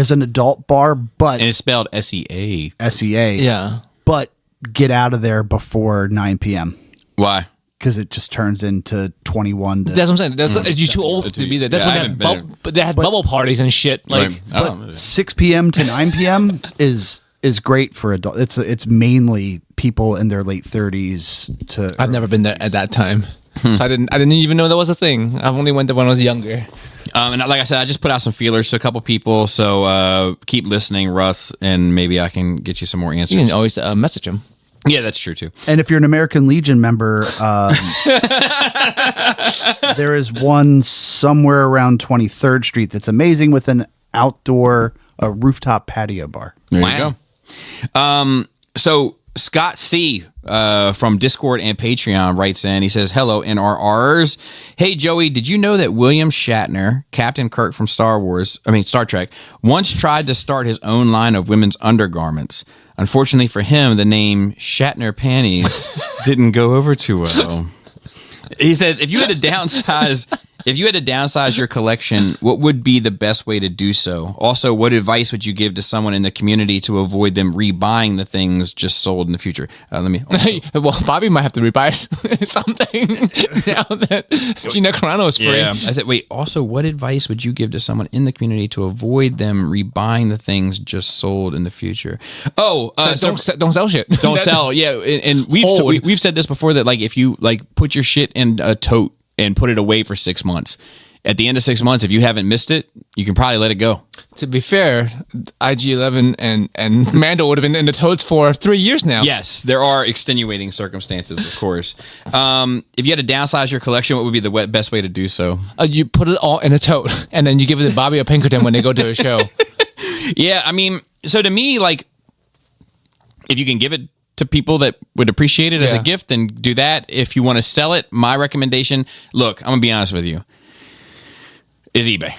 an adult bar, but And it's spelled SEA. SEA. Yeah. But get out of there before 9 p.m. Why? because it just turns into 21 to That's what I'm saying. That's you're too old to be there. That's Yeah, I when haven't they have, been they had bubble parties and shit. Like, Right. But 6 p.m. to 9 p.m. is great for adult. It's mainly people in their late 30s to. I've never been there at that time, so I didn't even know that was a thing. I've only went there when I was younger. And like I said, I just put out some feelers to a couple people. So keep listening, Russ, and maybe I can get you some more answers. You can always message him. Yeah, that's true too. And if you're an American Legion member, there is one somewhere around 23rd Street that's amazing with an outdoor rooftop patio bar. There Wow. you go. So Scott C. From Discord and Patreon writes in. He says, "Hello, NRRs. Hey, Joey, did you know that William Shatner, Captain Kirk from Star Trek, once tried to start his own line of women's undergarments? Unfortunately for him, the name Shatner Panties didn't go over too well." He says, if you had to downsize your collection, what would be the best way to do so? Also, what advice would you give to someone in the community to avoid them rebuying the things just sold in the future? Well, Bobby might have to rebuy something now that Gina Carano is free. Yeah. I said, wait, also, what advice would you give to someone in the community to avoid them rebuying the things just sold in the future? Oh, Don't sell shit. don't sell. Yeah. And we've said this before, that like, if you like put your shit in a tote and put it away for 6 months, at the end of 6 months, if you haven't missed it, you can probably let it go. To be fair, IG-11 and Mando would have been in the totes for 3 years now. Yes, there are extenuating circumstances, of course. If you had to downsize your collection, what would be the best way to do so? You put it all in a tote, and then you give it to Bobby or Pinkerton when they go to a show. Yeah, I mean, so to me, like, if you can give it to people that would appreciate it as a Yeah. gift, then do that. If you want to sell it, my recommendation, look, I'm going to be honest with you, is eBay.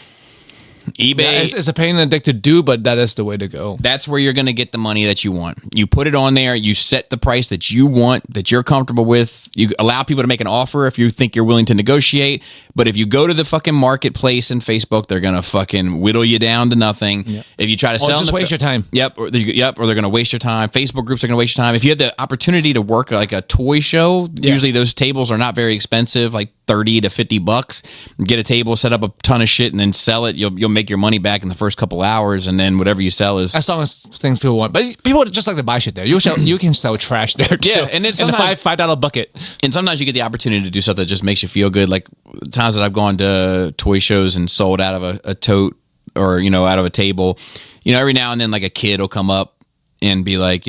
eBay. Yeah, it's a pain in the dick to do, but that is the way to go. That's where you're going to get the money that you want. You put it on there. You set the price that you want, that you're comfortable with. You allow people to make an offer if you think you're willing to negotiate. But if you go to the fucking marketplace and Facebook, they're going to fucking whittle you down to nothing. If you try to sell, just waste your time. Yep, or they're going to waste your time. Facebook groups are going to waste your time. If you had the opportunity to work like a toy show, usually those tables are not very expensive, like $30 to $50. Get a table, set up a ton of shit, and then sell it. You'll make your money back in the first couple hours, and then whatever you sell is as long as things people want. But people just like to buy shit there. You can sell trash there too. Yeah, and it's in a $5 bucket. And sometimes you get the opportunity to do something that just makes you feel good. Like times that I've gone to toy shows and sold out of a tote or out of a table. Every now and then like a kid will come up and be like,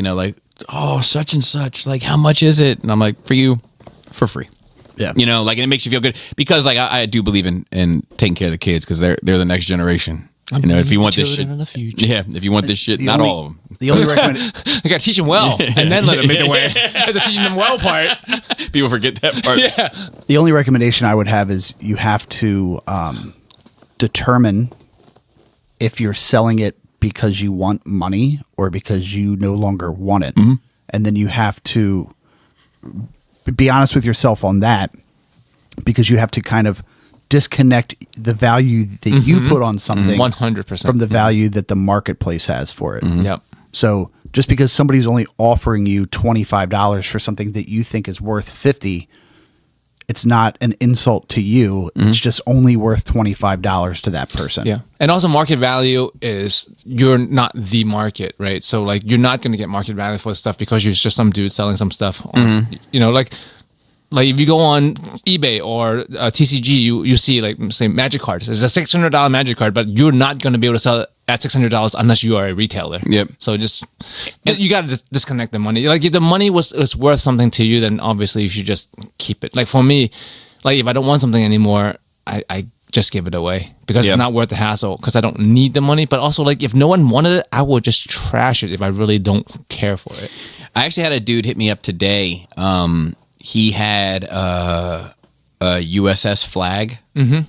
oh, such and such, like how much is it? And I'm like, for you, for free. Yeah. Like, and it makes you feel good because like I do believe in taking care of the kids because they're the next generation. If you want this shit, if you want this shit, not all of them. The only recommendation, You got to teach them well, and then let them make their way. There's a teaching them well part. People forget that part. Yeah. the only recommendation I would have is you have to determine if you're selling it because you want money or because you no longer want it, and then you have to be honest with yourself on that, because you have to kind of disconnect the value that you put on something 100% from the value that the marketplace has for it. Yep. So just because somebody's only offering you $25 for something that you think is worth $50, it's not an insult to you. It's just only worth $25 to that person. Yeah. And also market value is you're not the market, right? So like you're not going to get market value for stuff because you're just some dude selling some stuff. Like if you go on eBay or TCG, you see like say magic cards. There's a $600 magic card, but you're not going to be able to sell it at $600 unless you are a retailer. Yep. So you got to disconnect the money. Like if the money was worth something to you, then obviously you should just keep it. Like for me, like if I don't want something anymore, I just give it away because it's not worth the hassle because I don't need the money. But also like if no one wanted it, I would just trash it if I really don't care for it. I actually had a dude hit me up today. He had a USS flag, and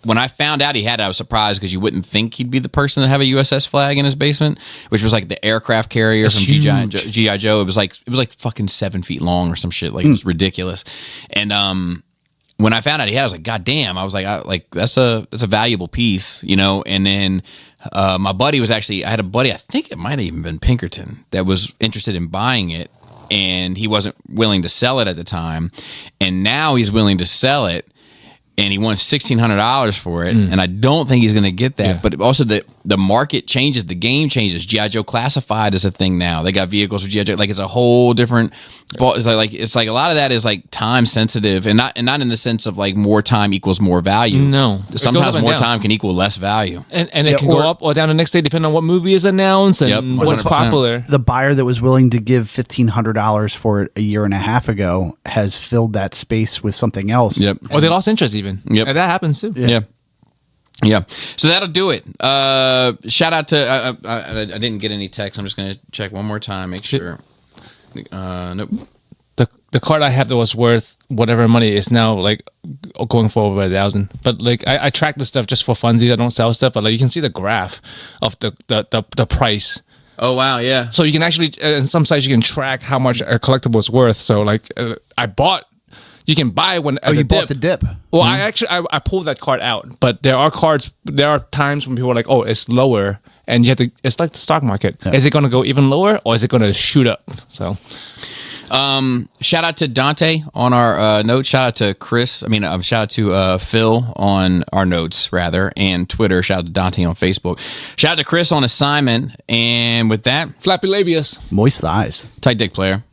when I found out he had it, I was surprised because you wouldn't think he'd be the person to have a USS flag in his basement, which was like the aircraft carrier from G.I. Joe. It was like fucking 7 feet long or some shit. Like it was ridiculous. And when I found out he had it, I was like, God damn! I was like, that's a valuable piece, And then my buddy was actually, I had a buddy, I think it might have even been Pinkerton, that was interested in buying it. And he wasn't willing to sell it at the time, and now he's willing to sell it, and he wants $1,600 for it, and I don't think he's going to get that. Yeah. But also the market changes, the game changes. G.I. Joe Classified is a thing now. They got vehicles for G.I. Joe, like it's a whole different. It's like a lot of that is like time sensitive, and not in the sense of like more time equals more value. No, sometimes more time can equal less value, and it can go up or down the next day depending on what movie is announced and what's 100%. popular. The buyer that was willing to give $1,500 for it a year and a half ago has filled that space with something else. Yep. Or they lost interest even. Yep. And that happens too. Yeah. So that'll do it. Shout out to I didn't get any text. I'm just gonna check one more time, make sure. Nope. The card I have that was worth whatever money is now like going for over 1,000. But like I track this stuff just for funsies. I don't sell stuff, but like you can see the graph of the price. Oh wow, yeah. So you can actually in some sites you can track how much a collectible is worth. So like you can buy when. Oh, you bought the dip. Well, I pulled that card out, but there are times when people are like, oh, it's lower, and you have to. It's like the stock market. Yeah. Is it going to go even lower, or is it going to shoot up? So, shout out to Dante on our notes. Shout out to Chris. Shout out to Phil on our notes rather, and Twitter. Shout out to Dante on Facebook. Shout out to Chris on assignment. And with that, flappy labius, moist thighs, tight dick player.